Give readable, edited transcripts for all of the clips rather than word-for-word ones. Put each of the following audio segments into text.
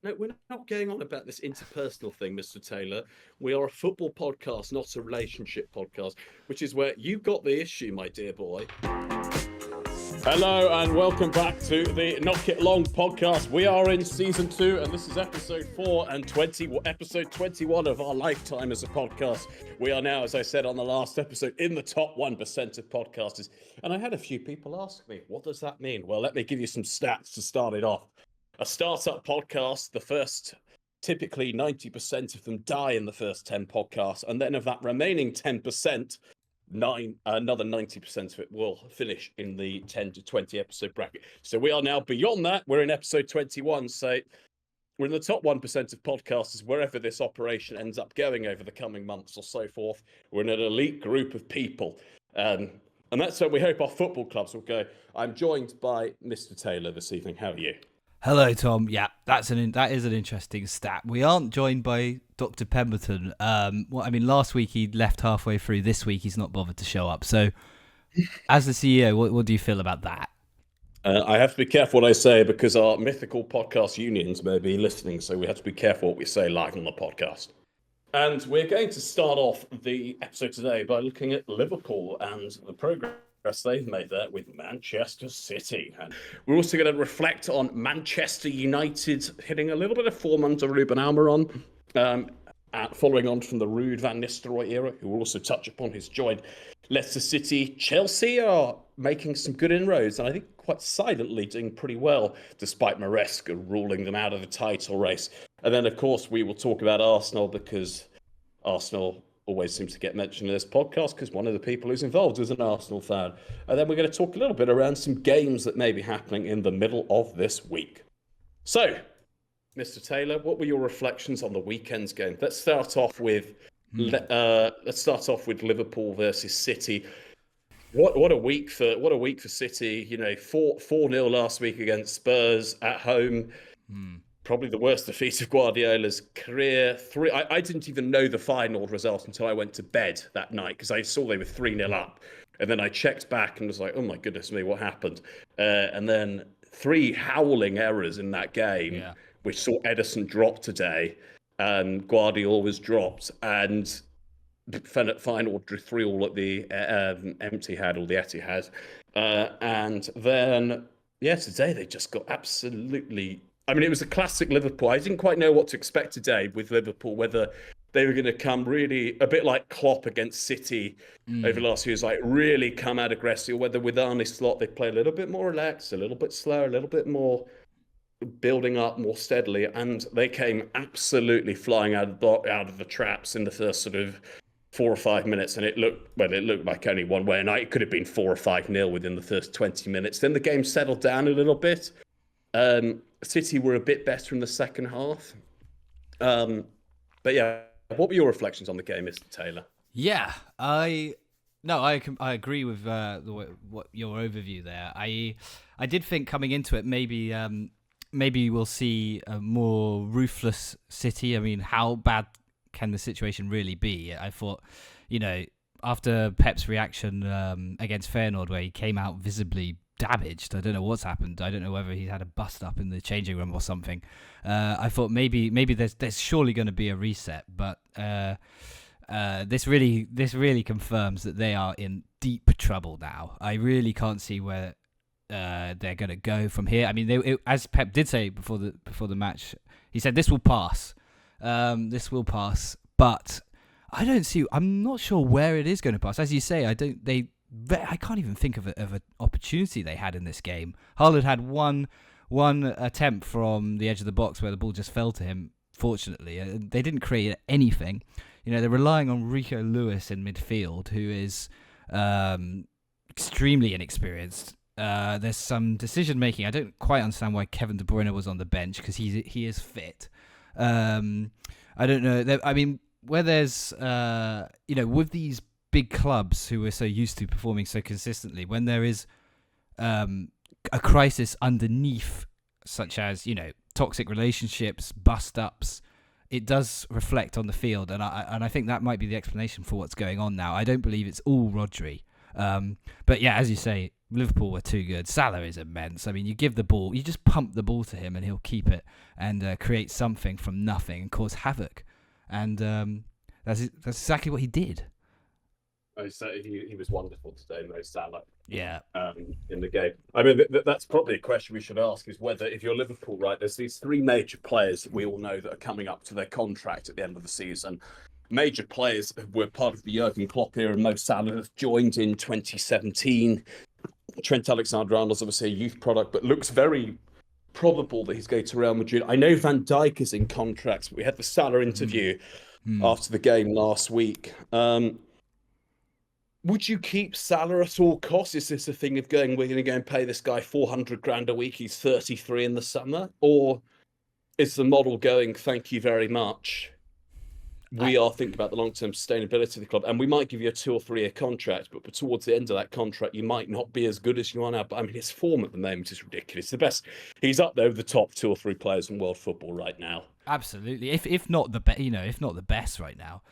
No, we're not going on about this interpersonal thing, Mr. Taylor. We are a football podcast, not a relationship podcast, which is where you got the issue, my dear boy. Hello and welcome back to the Knock It Long podcast. We are in season 2 and this is episode 4 and episode 21 of our lifetime as a podcast. We are now, as I said on the last episode, in the top 1% of podcasters. And I had a few people ask me, what does that mean? Well, let me give you some stats to start it off. A startup podcast, the first, typically 90% of them die in the first 10 podcasts. And then of that remaining 10%, another 90% of it will finish in the 10 to 20 episode bracket. So we are now beyond that. We're in episode 21. So we're in the top 1% of podcasters, wherever this operation ends up going over the coming months or so forth. We're in an elite group of people. And that's where we hope our football clubs will go. I'm joined by Mr. Taylor this evening. How are you? Hello, Tom. Yeah, that is an interesting stat. We aren't joined by Dr. Pemberton. Last week he left halfway through. This week he's not bothered to show up. So, as the CEO, what do you feel about that? I have to be careful what I say because our mythical podcast unions may be listening, so we have to be careful what we say live on the podcast. And we're going to start off the episode today by looking at Liverpool and the progress they've made there with Manchester City. And we're also going to reflect on Manchester United hitting a little bit of form under Ruben Almiron, following on from the Ruud Van Nistelrooy era, who will also touch upon his joined Leicester City. Chelsea are making some good inroads, and I think quite silently doing pretty well, despite Maresca ruling them out of the title race. And then, of course, we will talk about Arsenal, because Arsenal always seems to get mentioned in this podcast because one of the people who's involved is an Arsenal fan. And then we're going to talk a little bit around some games that may be happening in the middle of this week. So, Mr. Taylor, what were your reflections on the weekend's game? Let's start off with Liverpool versus City. What a week for City. You know, 4-0 last week against Spurs at home. Probably the worst defeat of Guardiola's career. I didn't even know the final result until I went to bed that night because I saw they were 3-0 up. And then I checked back and was like, oh my goodness me, what happened? And then 3 howling errors in that game, which saw Ederson drop today and Guardiola was dropped. And the final drew 3-3 at the Etihad or the Etihad. And then, today they just got absolutely... I mean, it was a classic Liverpool. I didn't quite know what to expect today with Liverpool, whether they were going to come really a bit like Klopp against City over the last few years, like really come out aggressive, or whether with Arne Slot they play a little bit more relaxed, a little bit slower, a little bit more building up more steadily. And they came absolutely flying out of the traps in the first sort of 4 or 5 minutes, and it looked like only one way, and it could have been 4 or 5-0 within the first 20 minutes. Then the game settled down a little bit. City were a bit better in the second half. But yeah, what were your reflections on the game, Mr. Taylor? Yeah, I agree with what your overview there. I did think coming into it, maybe we'll see a more ruthless City. I mean, how bad can the situation really be? I thought, after Pep's reaction against Feyenoord, where he came out visibly damaged. I don't know what's happened. I don't know whether he had a bust up in the changing room or something. I thought maybe there's surely going to be a reset, but this really confirms that they are in deep trouble now. I really can't see where they're going to go from here. I mean, as Pep did say before the match, he said this will pass. This will pass, but I'm not sure where it is going to pass. As you say, I can't even think of an opportunity they had in this game. Haaland had one attempt from the edge of the box where the ball just fell to him, fortunately. They didn't create anything. They're relying on Rico Lewis in midfield, who is extremely inexperienced. There's some decision-making. I don't quite understand why Kevin De Bruyne was on the bench, because he is fit. I don't know. I mean, where there's, with these big clubs who are so used to performing so consistently, when there is a crisis underneath, such as toxic relationships, bust ups, it does reflect on the field, and I think that might be the explanation for what's going on now. I don't believe it's all Rodri. But yeah, as you say, Liverpool were too good. Salah is immense. I mean, you give the ball, you just pump the ball to him and he'll keep it and create something from nothing and cause havoc. And that's exactly what he did. Oh, so he was wonderful today, Mo Salah. Yeah. In the game. I mean, that's probably a question we should ask: is whether, if you're Liverpool, right? There's these three major players that we all know that are coming up to their contract at the end of the season. Major players were part of the Jurgen Klopp era. Mo Salah joined in 2017. Trent Alexander-Arnold's obviously a youth product, but looks very probable that he's going to Real Madrid. I know Van Dijk is in contracts, but we had the Salah interview after the game last week. Would you keep Salah at all costs? Is this a thing of going, we're going to go and pay this guy 400 grand a week, he's 33 in the summer? Or is the model going, thank you very much, we are thinking about the long-term sustainability of the club, and we might give you a 2 or 3 year contract, but towards the end of that contract, you might not be as good as you are now. But I mean, his form at the moment is ridiculous. The best, he's up there with the top 2 or 3 players in world football right now. Absolutely, if not the best, if not the best right now.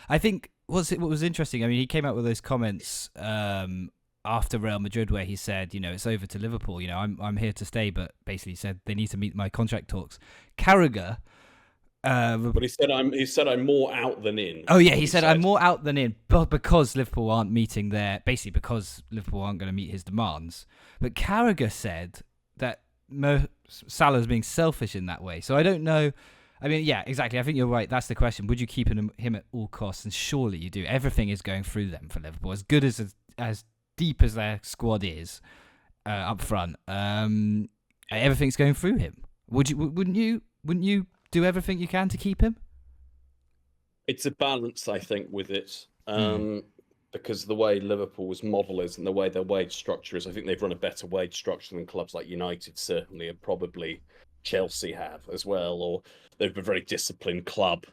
I think what was interesting. I mean, he came out with those comments after Real Madrid where he said, it's over to Liverpool. I'm here to stay, but basically said they need to meet my contract talks. Carragher. But he said I'm more out than in. Oh yeah, he said I'm more out than in, but because Liverpool aren't meeting because Liverpool aren't going to meet his demands. But Carragher said that Salah's being selfish in that way. So I don't know. I mean, yeah, exactly. I think you're right. That's the question. Would you keep him at all costs? And surely you do. Everything is going through them for Liverpool. As good as deep as their squad is up front, everything's going through him. Wouldn't you do everything you can to keep him? It's a balance, I think, with it. Because the way Liverpool's model is and the way their wage structure is, I think they've run a better wage structure than clubs like United certainly, and probably Chelsea have as well, or they've been a very disciplined club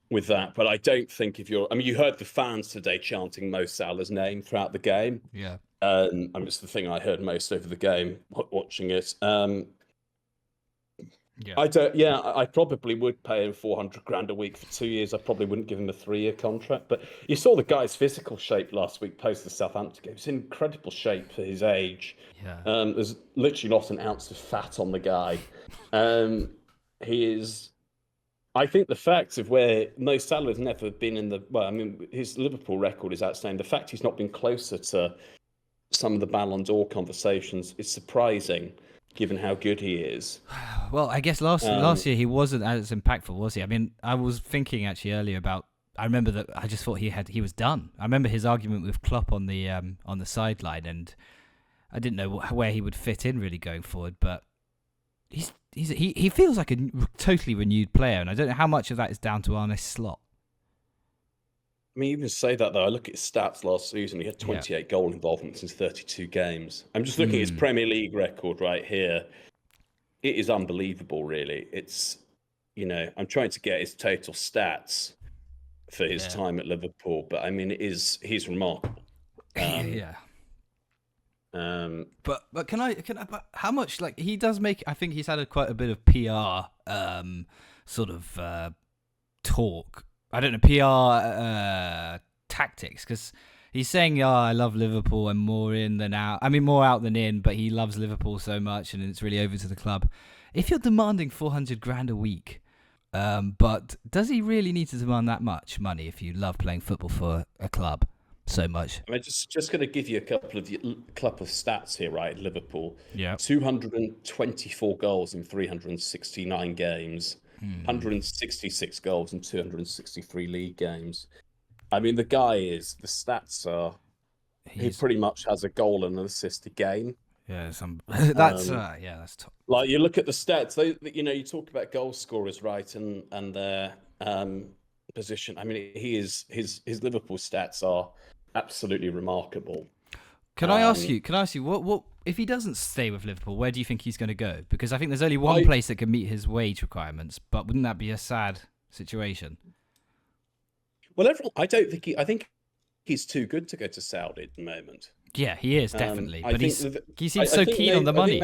with that. But I don't think you heard the fans today chanting Mo Salah's name throughout the game. Yeah. It's the thing I heard most over the game, watching it. Yeah. I probably would pay him 400 grand a week for 2 years. I probably wouldn't give him a 3-year contract. But you saw the guy's physical shape last week post the Southampton game. He's in incredible shape for his age. Yeah. There's literally not an ounce of fat on the guy. He is. I think the fact of where Mo Salah has never been his Liverpool record is outstanding. The fact he's not been closer to some of the Ballon d'Or conversations is surprising, given how good he is. Well, I guess last year he wasn't as impactful, was he? I mean, I was thinking actually earlier about. I remember that I just thought he was done. I remember his argument with Klopp on the sideline, and I didn't know where he would fit in really going forward. But he feels like a totally renewed player, and I don't know how much of that is down to Arne Slot. I mean, even say that though, I look at his stats last season. He had 28 goal involvements in 32 games. I'm just looking at his Premier League record right here. It is unbelievable, really. It's, I'm trying to get his total stats for his time at Liverpool, but I mean, he's remarkable. Yeah. But but how much, like, he does make? I think he's had quite a bit of PR sort of talk. I don't know, PR tactics, because he's saying, I love Liverpool and more in than out. I mean, more out than in, but he loves Liverpool so much and it's really over to the club. If you're demanding 400 grand a week, but does he really need to demand that much money if you love playing football for a club so much? I'm just going to give you a couple of stats here, right? Liverpool, 224 goals in 369 games. 166 goals in 263 league games. I mean, the stats are, he pretty much has a goal and an assist a game. Yeah, that's top. Like, you look at the stats, you talk about goal scorers, right, and their position. I mean, his Liverpool stats are absolutely remarkable. Can I ask you? What if he doesn't stay with Liverpool? Where do you think he's going to go? Because I think there's only one place that can meet his wage requirements. But wouldn't that be a sad situation? Well, I think he's too good to go to Saudi at the moment. Yeah, he is definitely. But he seems so keen on the money.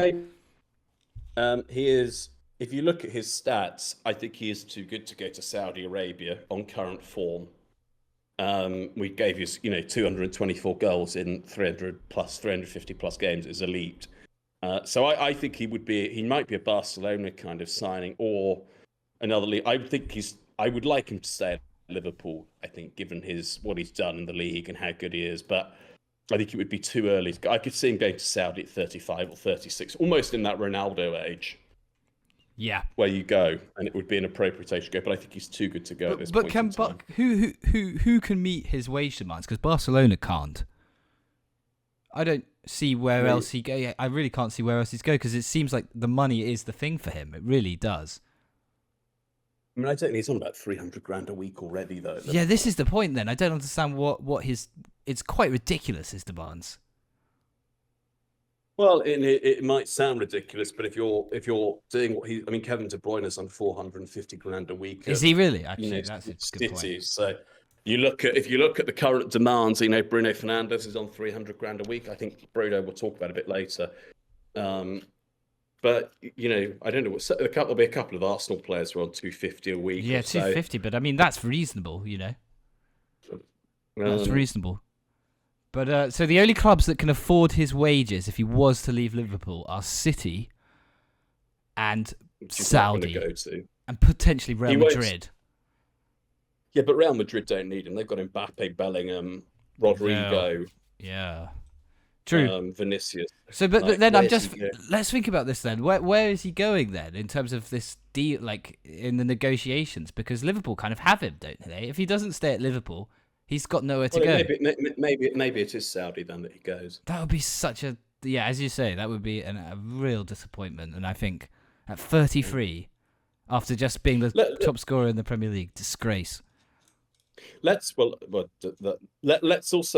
He is. If you look at his stats, I think he is too good to go to Saudi Arabia on current form. We gave you 224 goals in 350 plus games is elite. So I think he might be a Barcelona kind of signing or another league. I would like him to stay at Liverpool. I think, given what he's done in the league and how good he is, but I think it would be too early. I could see him going to Saudi at 35 or 36, almost in that Ronaldo age. Yeah, where you go, and it would be an appropriate age to go. But I think he's too good to go at this but point. Can in time. who can meet his wage demands? Because Barcelona can't. I don't see where else he go. I really can't see where else he's go because it seems like the money is the thing for him. It really does. I mean, I don't think he's on about 300 grand a week already, though. Yeah, this is the point. Then I don't understand what his. It's quite ridiculous, his demands. Well, it might sound ridiculous, but if you're doing what Kevin De Bruyne is on 450 grand a week. Is he really? Actually, that's a good point. So if you look at the current demands, Bruno Fernandes is on 300 grand a week. I think Bruno will talk about it a bit later. But I don't know. There'll be a couple of Arsenal players who are on 250 a week. Yeah, 250, but I mean that's reasonable. That's reasonable. But so the only clubs that can afford his wages if he was to leave Liverpool are City and Saudi and potentially Real Madrid. Yeah, but Real Madrid don't need him. They've got Mbappe, Bellingham, Rodrigo. Yeah. True. Vinicius. So, but then let's think about this then. Where is he going then in terms of this deal, like in the negotiations? Because Liverpool kind of have him, don't they? If he doesn't stay at Liverpool, he's got nowhere to go. Maybe it is Saudi then that he goes. That would be such a as you say, that would be a real disappointment. And I think at 33, after just being the top scorer in the Premier League, disgrace. Let's also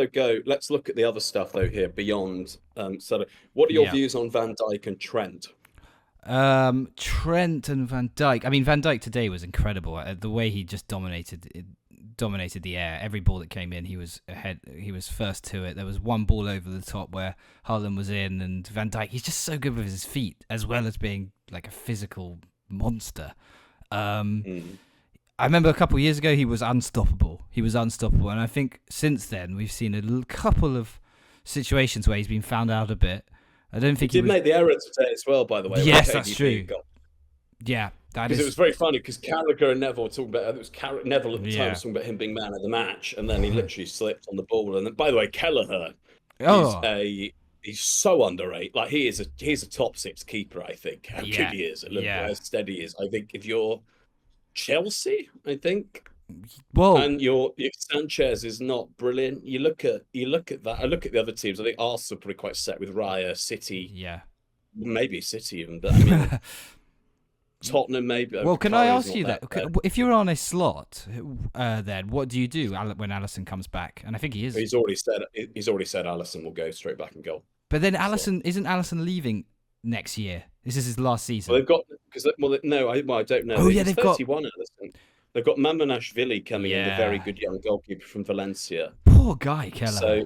go. Let's look at the other stuff though here beyond. So, what are your views on Van Dijk and Trent? Trent and Van Dijk. I mean, Van Dijk today was incredible. The way he just dominated the air. Every ball that came in, he was ahead. He was first to it. There was one ball over the top where Haaland was in, and Van Dijk. He's just so good with his feet, as well as being like a physical monster. I remember a couple of years ago he was unstoppable. And I think since then we've seen a couple of situations where he's been found out a bit. I don't think he did make the error today as well, by the way. Yes, that's true. Yeah, because it was very funny because Carragher and Neville were talking about it. Was Neville at the time was talking about him being man of the match, and then he literally slipped on the ball. And then, by the way, Kelleher he's so underrated. Like he's a top six keeper. I think how good he is, how steady he is. I think if you're Chelsea, I think. Whoa. And your Sanchez is not brilliant. You look at that. I look at the other teams. I think Arsenal are probably quite set with Raya, City. Yeah. Maybe City even, but I mean Tottenham maybe. Well, can I ask you that? If you're on a slot, then what do you do when Alisson comes back? And I think he is. He's already said Alisson will go straight back in goal. But then isn't Alisson leaving next year? This is his last season. Well, they've got I don't know. Oh yeah, they've 31 Alisson. They've got Mamanashvili coming in, the very good young goalkeeper from Valencia. Poor guy, Keller.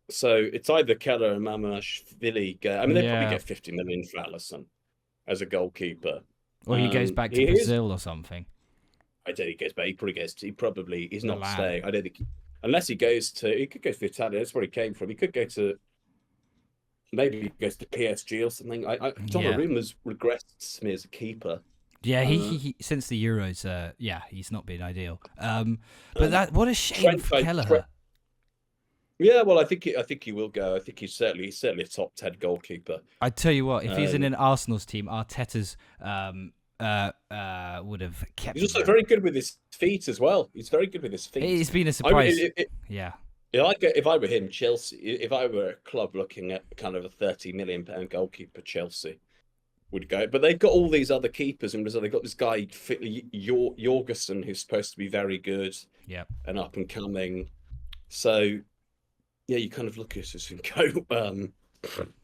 So it's either Keller and Mamanashvili go. I mean, they probably get 50 million for Alisson as a goalkeeper. Or he goes back to Brazil or something. I don't think he goes back. He's not staying. I don't think unless he could go to Italy. That's where he came from. He could go to. Maybe he goes to PSG or something. Donnarumma's regressed me as a keeper. Yeah, he since the Euros, he's not been ideal. But what a shame for Kelleher. Yeah, well, I think he will go. I think he's certainly a top 10 goalkeeper. I tell you what, if he's in an Arsenal's team, Arteta's would have kept. He's also very good with his feet as well. He's very good with his feet. It's been a surprise. Yeah. If I were him, Chelsea. If I were a club looking at kind of a £30 million goalkeeper, Chelsea would go. But they've got all these other keepers in Brazil. They've got this guy Jorgensen who's supposed to be very good, and up and coming. So, yeah, you kind of look at this and go.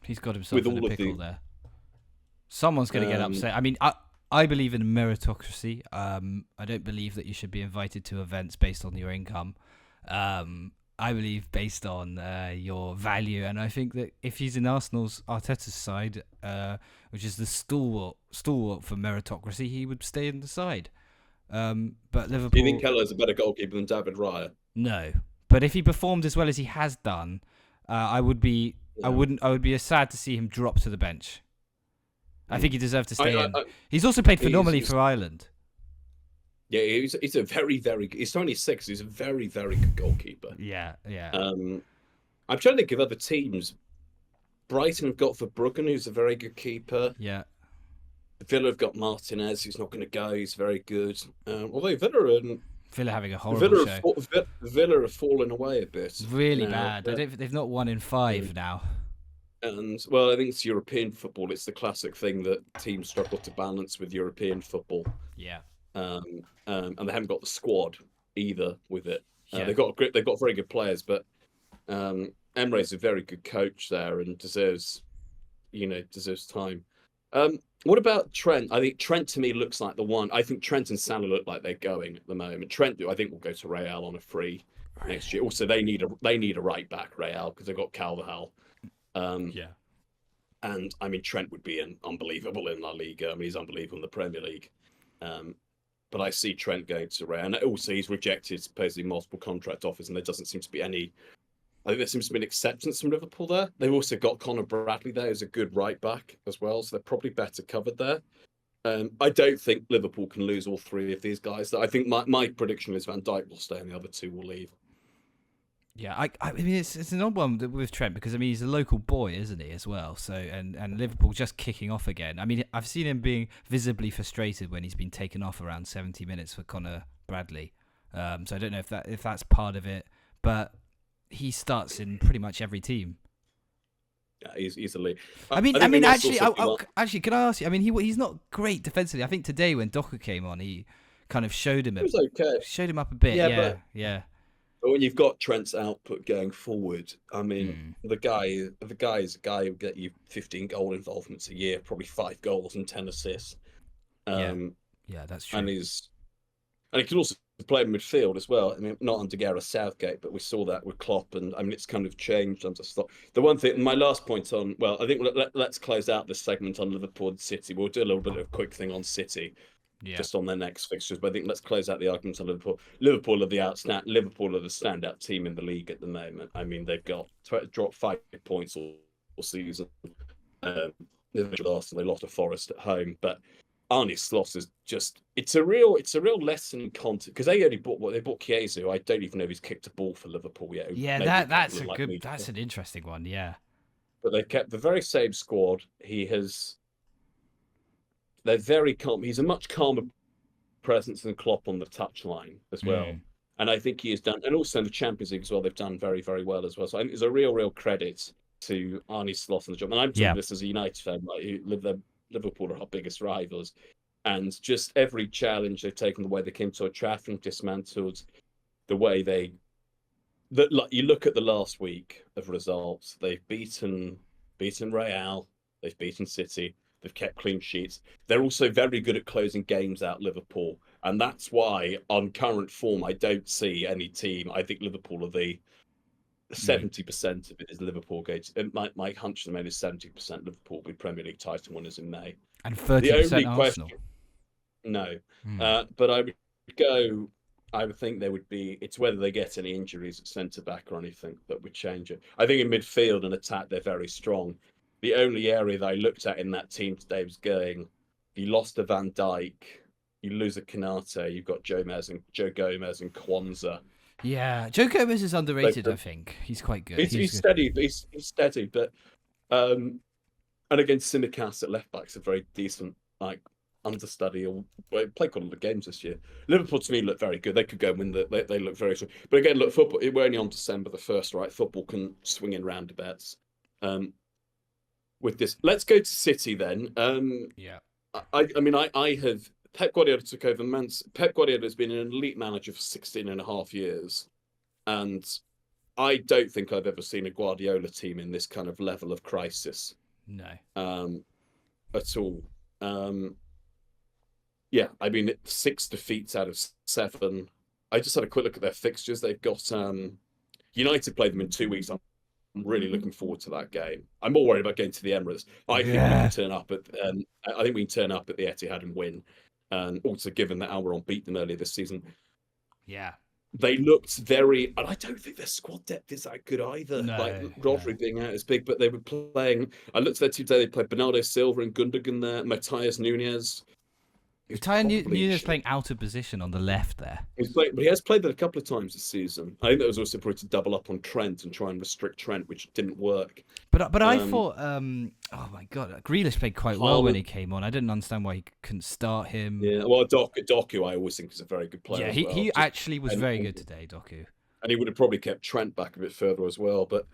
He's got himself in a pickle there. Someone's going to get upset. I mean, I believe in meritocracy. I don't believe that you should be invited to events based on your income. I believe based on your value, and I think that if he's in Arteta's side, which is the stalwart for meritocracy, he would stay in the side. But Do you think Liverpool, Keller's a better goalkeeper than David Raya? no. But if he performed as well as he has done, I would be. I Yeah. wouldn't. I would be sad to see him drop to the bench. I think he deserves to stay in. I, He's also played phenomenally he's for Ireland. yeah, he's a very, very good. He's 26. He's a very, very good goalkeeper. Yeah, yeah, I'm trying to think of other teams. Brighton have got Verbruggen, who's a very good keeper. yeah. Villa have got Martinez, who's not going to go. He's very good. Although Villa Having a horrible show. Villa have fallen away a bit. Really now. bad. They've not won in 5 now. And well, I think it's European football. It's the classic thing that teams struggle to balance with European football. Yeah. And they haven't got the squad either with it. Yeah. They've got very good players, but Emre's a very good coach there and deserves time. What about Trent? I think Trent to me looks like the one. I think Trent and Salah look like they're going at the moment. Trent, I think, will go to Real on a free next year. Also, they need a right back, Real, because they've got Carvajal. Yeah. And I mean, Trent would be unbelievable in La Liga. I mean, he's unbelievable in the Premier League. But I see Trent going to Real. And also, he's rejected supposedly multiple contract offers, and there doesn't seem to be any. I think there seems to be an acceptance from Liverpool there. They've also got Conor Bradley there as a good right back as well, so they're probably better covered there. I don't think Liverpool can lose all 3 of these guys. I think my prediction is Van Dijk will stay and the other 2 will leave. Yeah, I mean it's an odd one with Trent because I mean he's a local boy, isn't he, as well? So and Liverpool just kicking off again. I mean I've seen him being visibly frustrated when he's been taken off around 70 minutes for Conor Bradley. So I don't know if that's part of it, but he starts in pretty much every team. Yeah, he's easily. Actually, can I ask you? I mean, he's not great defensively. I think today when Docker came on, he kind of showed him. It was okay. Showed him up a bit. Yeah. But when you've got Trent's output going forward, I mean, the guy is a guy who get you 15 goal involvements a year, probably 5 goals and 10 assists. Yeah, that's true. And he can also play in midfield as well. I mean, not under Gareth Southgate, but we saw that with Klopp, and I mean, it's kind of changed. The one thing, my last point on, well, I think let's close out this segment on Liverpool and City. We'll do a little bit of a quick thing on City, just on their next fixtures. But I think let's close out the argument on Liverpool. Liverpool are the standout team in the league at the moment. I mean, they've dropped 5 points all season. They've lost to Forest at home, but Arne Slot is it's a real lesson in content because they bought Chiesa, who I don't even know if he's kicked a ball for Liverpool yet. Yeah, that's an interesting one. Yeah, but they kept the very same squad. They're very calm. He's a much calmer presence than Klopp on the touchline as well. And I think he has done, and also in the Champions League as well, they've done very, very well as well. So I think it's a real credit to Arne Slot on the job. And I'm doing this as a United fan, who live there. Liverpool are our biggest rivals, and just every challenge they've taken, the way they came to Old Trafford, dismantled, the way you look at the last week of results, they've beaten Real, they've beaten City, they've kept clean sheets. They're also very good at closing games out, Liverpool, and that's why on current form, I don't see any team. I think Liverpool are the 70% of it is Liverpool games. My hunch at the moment is 70% Liverpool will be Premier League title winners in May. And 30% Arsenal. No. But I would think there would be, it's whether they get any injuries at centre-back or anything that would change it. I think in midfield and attack, they're very strong. The only area that I looked at in that team today was you lost to Van Dijk, you lose a Konate, you've got Joe Gomez and Kwanzaa. Yeah, Joe Gomez is underrated. I think he's quite good. He's steady, but he's steady. But and against Simicast at left back's a very decent understudy. Or played quite a lot of games this year. Liverpool to me look very good. They could go and win. They look very strong. But again, look, football. We're only on December the 1st, right? Football can swing in roundabouts. With this, let's go to City then. I mean, I have. Pep Guardiola took over. Pep Guardiola has been an elite manager for 16 and a half years. And I don't think I've ever seen a Guardiola team in this kind of level of crisis. No. At all. I mean, 6 defeats out of 7. I just had a quick look at their fixtures. They've got United play them in 2 weeks. I'm really looking forward to that game. I'm more worried about getting to the Emirates. I think we can turn up at the Etihad and win. and also given that Almiron beat them earlier this season. Yeah. They looked very, and I don't think their squad depth is that good either. No, Like Rodri being out is big, but they were playing. I looked at their team today. They played Bernardo Silva and Gundogan there, Matthias Nunez. Nunez playing out of position on the left there. But he has played that a couple of times this season. I think that was also probably to double up on Trent and try and restrict Trent, which didn't work. But I thought, oh my God, Grealish played quite well when he came on. I didn't understand why he couldn't start him. Yeah, well, Doku, I always think is a very good player. Yeah, he actually was very good today, Doku. And he would have probably kept Trent back a bit further as well. But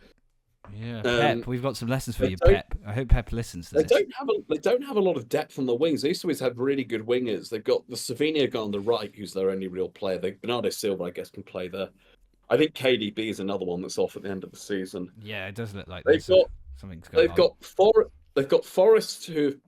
yeah, Pep, we've got some lessons for you, Pep. I hope Pep listens to this. They don't have a lot of depth on the wings. They used to always have really good wingers. They've got the Savinio guy on the right, who's their only real player. Bernardo Silva, I guess, can play there. I think KDB is another one that's off at the end of the season. Yeah, it does look like something's going on. They've got Forest, who've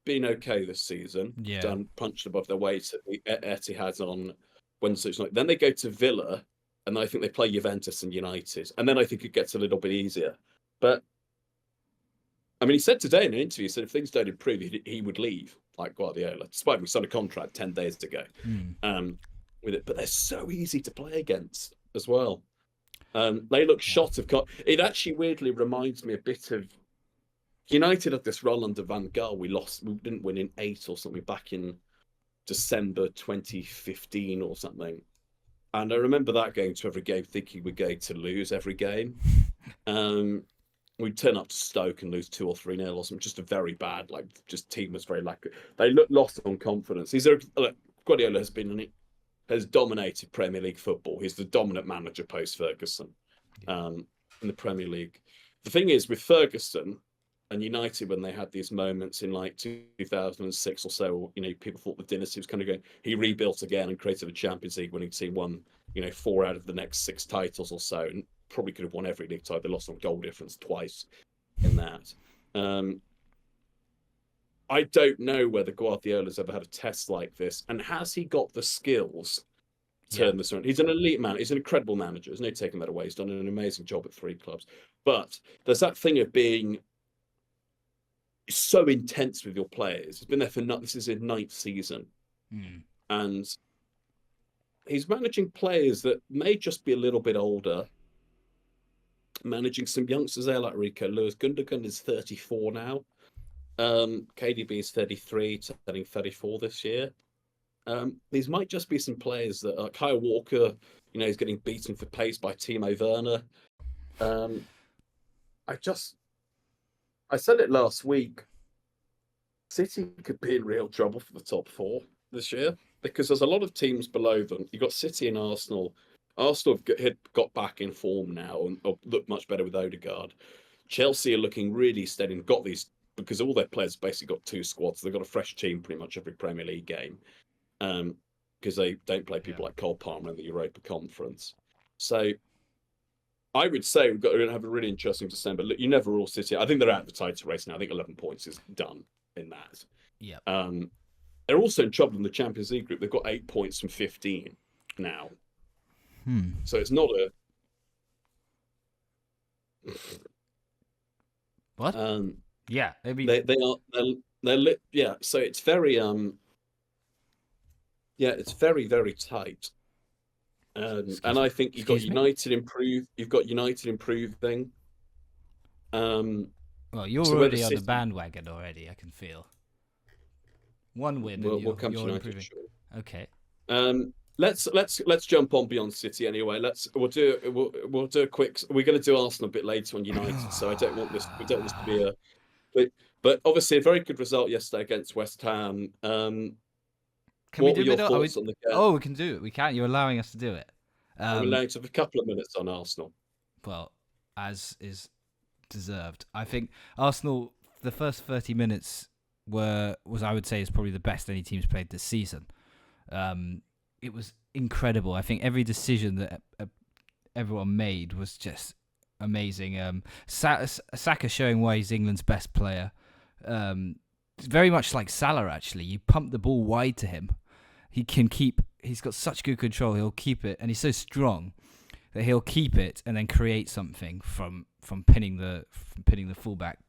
been okay this season. Yeah, punched above their weight at Etihad on Wednesday night. Then they go to Villa, and I think they play Juventus and United. And then I think it gets a little bit easier. But I mean, he said today in an interview, he said if things don't improve, he would leave, like Guardiola, despite we signed a contract 10 days ago. With it, but they're so easy to play against as well. They look shot of. It actually weirdly reminds me a bit of United had this run under Van Gaal. We didn't win in 8 or something back in December 2015 or something. And I remember that going to every game thinking we're going to lose every game. We'd turn up to Stoke and lose 2 or 3-0 or something. Just a very bad, just team was very lack. They look lost on confidence. Guardiola has dominated Premier League football. He's the dominant manager post Ferguson in the Premier League. The thing is with Ferguson and United, when they had these moments in 2006 or so, people thought the dynasty was kind of going. He rebuilt again and created a Champions League winning team, won 4 out of the next 6 titles or so, and probably could have won every league title. They lost on goal difference twice in that. I don't know whether Guardiola's ever had a test like this, and has he got the skills to turn this around? He's an elite man. He's an incredible manager. There's no taking that away. He's done an amazing job at 3 clubs. But there's that thing of being so intense with your players. He's been there this is his 9th season. And he's managing players that may just be a little bit older, managing some youngsters there like Rico Lewis. Gundogan is 34 now. KDB is 33, turning 34 this year. These might just be some players that Kyle Walker, he's getting beaten for pace by Timo Werner. I said it last week. City could be in real trouble for the top 4 this year because there's a lot of teams below them. You've got City and Arsenal. Arsenal have got back in form now and look much better with Odegaard. Chelsea are looking really steady and got these because all their players basically got 2 squads. They've got a fresh team pretty much every Premier League game because they don't play people like Cole Palmer in the Europa Conference. So I would say we're going to have a really interesting December. Look, you never rule City. I think they're out of the title race now. I think 11 points is done in that. Yeah. They're also in trouble in the Champions League group. They've got 8 points from 15 now. So it's not a... What? Yeah, they're lit. Yeah, so it's very it's very, very tight. And I think you've got United improving. Well, you're already on the bandwagon already. I can feel. One win. We'll come to United. United. Sure. Okay. Let's jump on beyond City anyway. We'll do a quick. We're going to do Arsenal a bit later on United, so we don't want this to be a. But obviously a very good result yesterday against West Ham. Can we do your thoughts on the game? Oh, we can do it. We can. You're allowing us to do it. I'm allowed to have a couple of minutes on Arsenal. Well, as is deserved. I think Arsenal, the first 30 minutes was I would say is probably the best any team's played this season. It was incredible. I think every decision that everyone made was just amazing. Saka showing why he's England's best player. Very much like Salah, actually. You pump the ball wide to him. He's got such good control. He'll keep it, and he's so strong that he'll keep it and then create something from pinning the fullback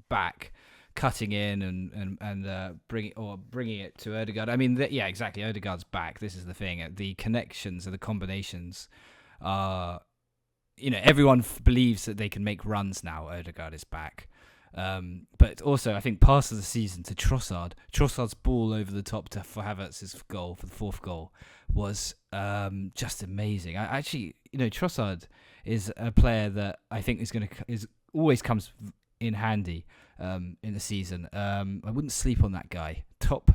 back cutting in and bringing it to Odegaard. I mean, exactly. Odegaard's back. This is the thing. The connections and the combinations are, everyone believes that they can make runs now. Odegaard is back. But also, I think pass of the season to Trossard. Trossard's ball over the top for Havertz's goal, for the fourth goal, was just amazing. Trossard is a player that I think is always comes in handy in the season. I wouldn't sleep on that guy. Top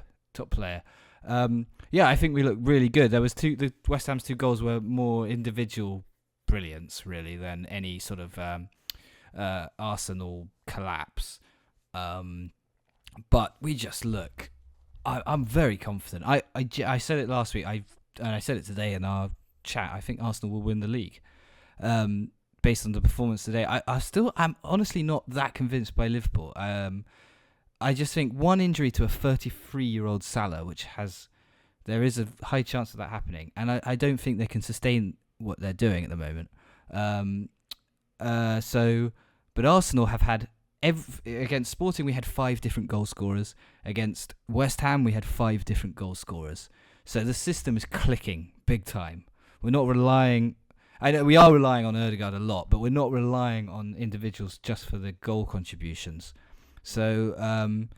player. I think we look really good. The West Ham's 2 goals were more individual brilliance, really, than any sort of Arsenal collapse. But we just look. I'm very confident. I said it last week. And I said it today in our chat. I think Arsenal will win the league. Based on the performance today, I'm honestly not that convinced by Liverpool. I just think one injury to a 33-year-old Salah, there is a high chance of that happening, and I don't think they can sustain what they're doing at the moment. But Arsenal have had against Sporting we had 5 different goal scorers. Against West Ham we had 5 different goal scorers. So the system is clicking big time. We're not relying. I know we are relying on Odegaard a lot, but we're not relying on individuals just for the goal contributions. So I'm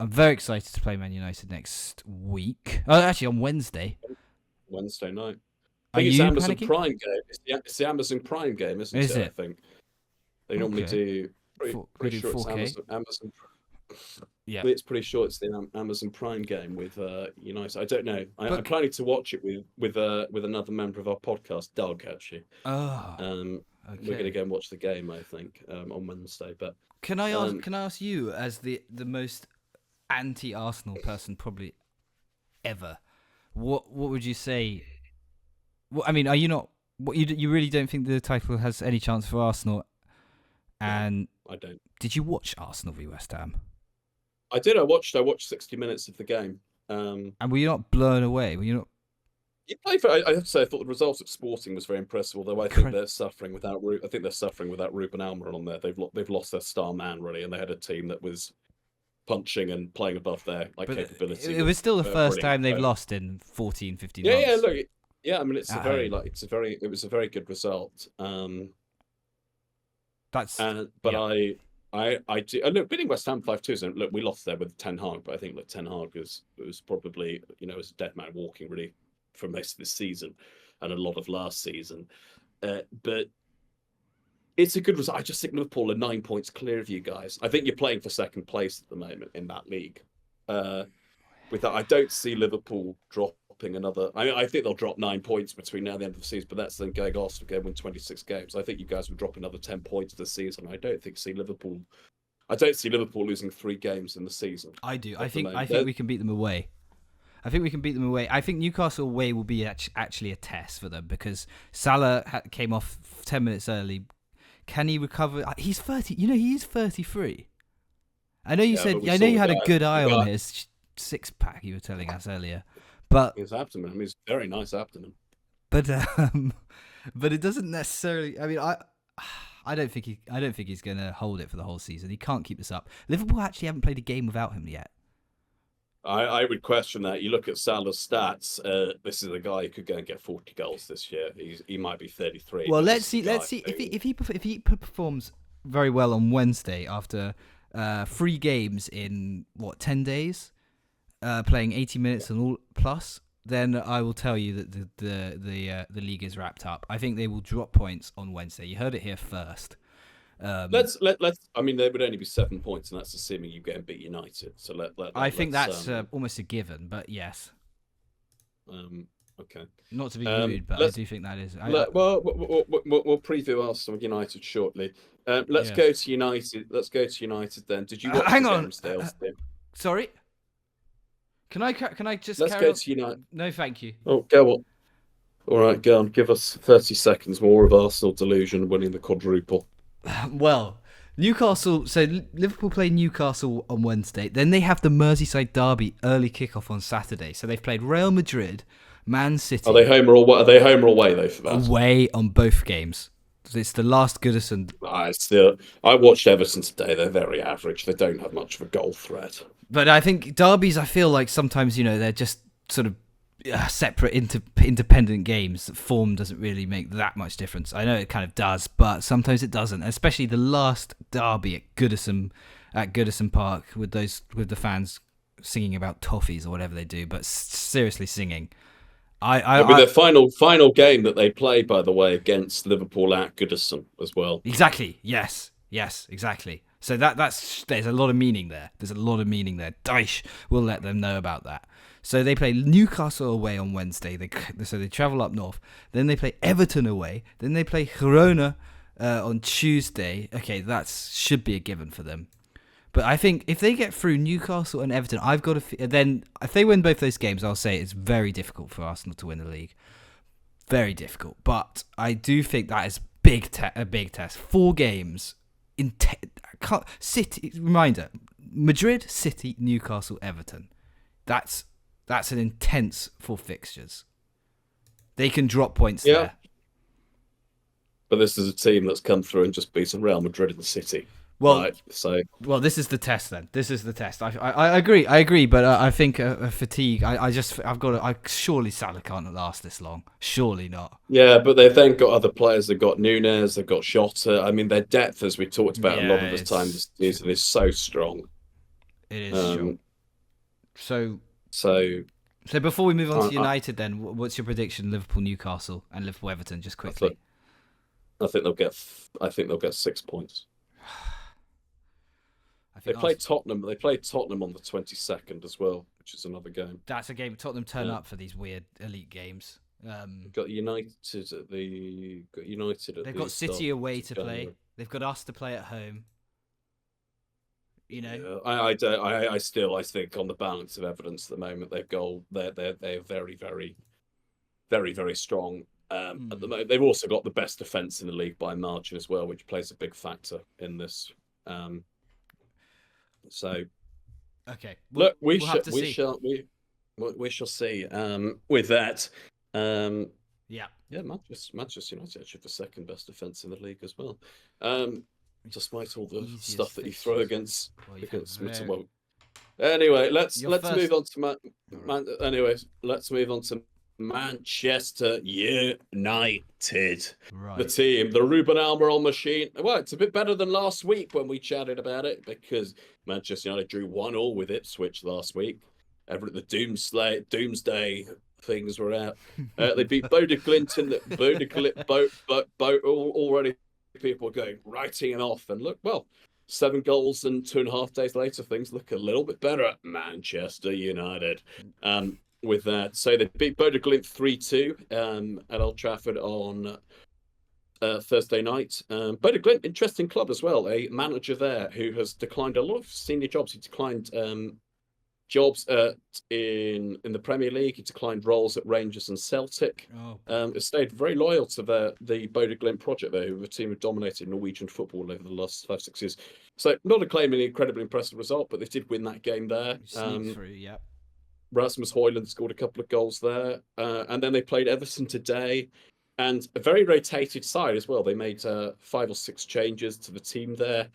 very excited to play Man United next week. Oh, actually on Wednesday. Wednesday night. I think it's Amazon Prime game. It's the Amazon Prime game, isn't it? I think they normally do. Pretty sure it's 4K? Amazon. Yeah, it's pretty sure it's the Amazon Prime game with United. I don't know. I'm planning to watch it with another member of our podcast, Doug. Actually, okay. We're going to go and watch the game. I think on Wednesday. But can I ask you, as the most anti-Arsenal person probably ever, what would you say? Well, I mean, are you not? What you really don't think the title has any chance for Arsenal? And no, I don't. Did you watch Arsenal v West Ham? I did. I watched 60 minutes of the game. And were you not blown away? Were you not? Yeah, I have to say, I thought the result at Sporting was very impressive. Although I think they're suffering without Ruud. I think they're suffering without Ruben Almiron on there. They've lost their star man really, and they had a team that was punching and playing above their capability. It was still the first time they've lost in 14, 15 months. Yeah, look. Yeah, I mean, it was a very good result. I do. Look, beating West Ham 5-2. Look, we lost there with Ten Hag, but I think Ten Hag was probably was a dead man walking really for most of this season and a lot of last season. But it's a good result. I just think Liverpool are 9 points clear of you guys. I think you're playing for second place at the moment in that league. With that, I don't see Liverpool dropping another. I think they'll drop 9 points between now and the end of the season, but that's then going Arsenal go win 26 games. I think you guys will drop another 10 points this season. I don't see Liverpool losing 3 games in the season. I do. I think we can beat them away. I think Newcastle away will be actually a test for them because Salah came off 10 minutes early. Can he recover? He's 30. He is 33. I know you said. I know you had a good eye on his 6-pack. You were telling us earlier. But his abdomen, he's a very nice abdomen. But it doesn't necessarily. I mean, I don't think he's going to hold it for the whole season. He can't keep this up. Liverpool actually haven't played a game without him yet. I would question that. You look at Salah's stats. This is a guy who could go and get 40 goals this year. He might be 33. Well, let's see if he performs very well on Wednesday after 3 games in 10 days. Playing 80 minutes and all plus, then I will tell you that the league is wrapped up. I think they will drop points on Wednesday. You heard it here first. Let's. I mean, there would only be 7 points, and that's assuming you go and beat United. So I think that's almost a given. But yes. Okay. Not to be rude, but I do think that is. We'll preview Arsenal United shortly. Let's go to United. Let's go to United then. Did you watch hang on? Ramsdale's thing? Sorry. Can I just? Let's go to United. No, thank you. Oh, go on. All right, go on. Give us 30 seconds more of Arsenal delusion winning the quadruple. Well, Newcastle. So Liverpool play Newcastle on Wednesday. Then they have the Merseyside derby early kickoff on Saturday. So they've played Real Madrid, Man City. Are they home or away though for that? Away on both games. It's the last Goodison. I watched Everton today. They're very average. They don't have much of a goal threat. But I think derbies, I feel like sometimes, they're just sort of separate independent games. Form doesn't really make that much difference. I know it kind of does, but sometimes it doesn't. Especially the last derby at Goodison Park with the fans singing about toffees or whatever they do, but seriously singing. It'll be their final game that they play, by the way, against Liverpool at Goodison as well. Exactly. Yes, exactly. So there's a lot of meaning there. Dyche will let them know about that. So they play Newcastle away on Wednesday. So they travel up north. Then they play Everton away. Then they play Girona on Tuesday. Okay, that should be a given for them. But I think if they get through Newcastle and Everton, then if they win both those games, I'll say it's very difficult for Arsenal to win the league. Very difficult. But I do think that is a big test. 4 games in City. Reminder: Madrid, City, Newcastle, Everton. That's an intense 4 fixtures. They can drop points there. But this is a team that's come through and just beaten Real Madrid and City. Well, well, this is the test then. This is the test. I agree, but I think a fatigue. Surely Salah can't last this long. Surely not. Yeah, but they've then got other players. They've got Nunes. They've got Jota. I mean, their depth, as we talked about a lot of this time this season, is so strong. It is strong. So before we move on to United, then what's your prediction? Liverpool, Newcastle, and Liverpool, Everton. Just quickly. I think they'll get 6 points. They play Tottenham. They play Tottenham on the 22nd as well, which is another game. That's a game. Tottenham turn up for these weird elite games. Got United at the. They've got City away to play. They've got us to play at home. I think on the balance of evidence at the moment they're very, very, very, very strong. At the moment, they've also got the best defense in the league by margin as well, which plays a big factor in this. So, okay, look, we shall see. With that, Manchester United actually the second best defense in the league as well. Despite all the stuff that you throw against Smith. Well, anyway, let's move on to let's move on to Manchester United. Right. The team, the Ruben Almiron machine. Well, it's a bit better than last week when we chatted about it because Manchester United drew 1-1 with Ipswich last week. The doomsday things were out. They beat Bodø/Glimt in the already. People are going writing it off, and look, 7 goals and 2.5 days later, things look a little bit better at Manchester United. With that, so they beat Bodø/Glimt 3-2 at Old Trafford on Thursday night. Bodø/Glimt, interesting club as well. A manager there who has declined a lot of senior jobs. He declined jobs in the Premier League. He declined roles at Rangers and Celtic. Has stayed very loyal to the Bodø/Glimt project there, who are a team who dominated Norwegian football over the last 5-6 years. So not claiming an incredibly impressive result, but they did win that game there. Rasmus Højlund scored a couple of goals there. And then they played Everton today. And a very rotated side as well. They made 5 or 6 changes to the team there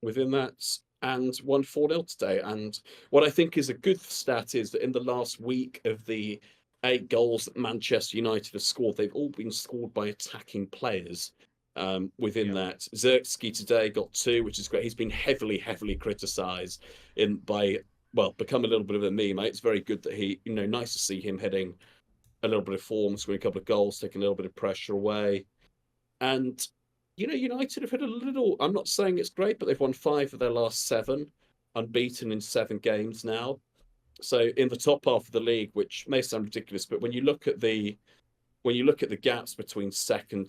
within that and won 4-0 today. And what I think is a good stat is that in the last week of the 8 goals that Manchester United have scored, they've all been scored by attacking players. Within that, Zirkzee today got 2, which is great. He's been heavily criticised become a little bit of a meme. It's very good that nice to see him heading a little bit of form, scoring a couple of goals, taking a little bit of pressure away. And, United have had a little, I'm not saying it's great, but they've won 5 of their last 7, unbeaten in 7 games now. So in the top half of the league, which may sound ridiculous, but when you look at the gaps between second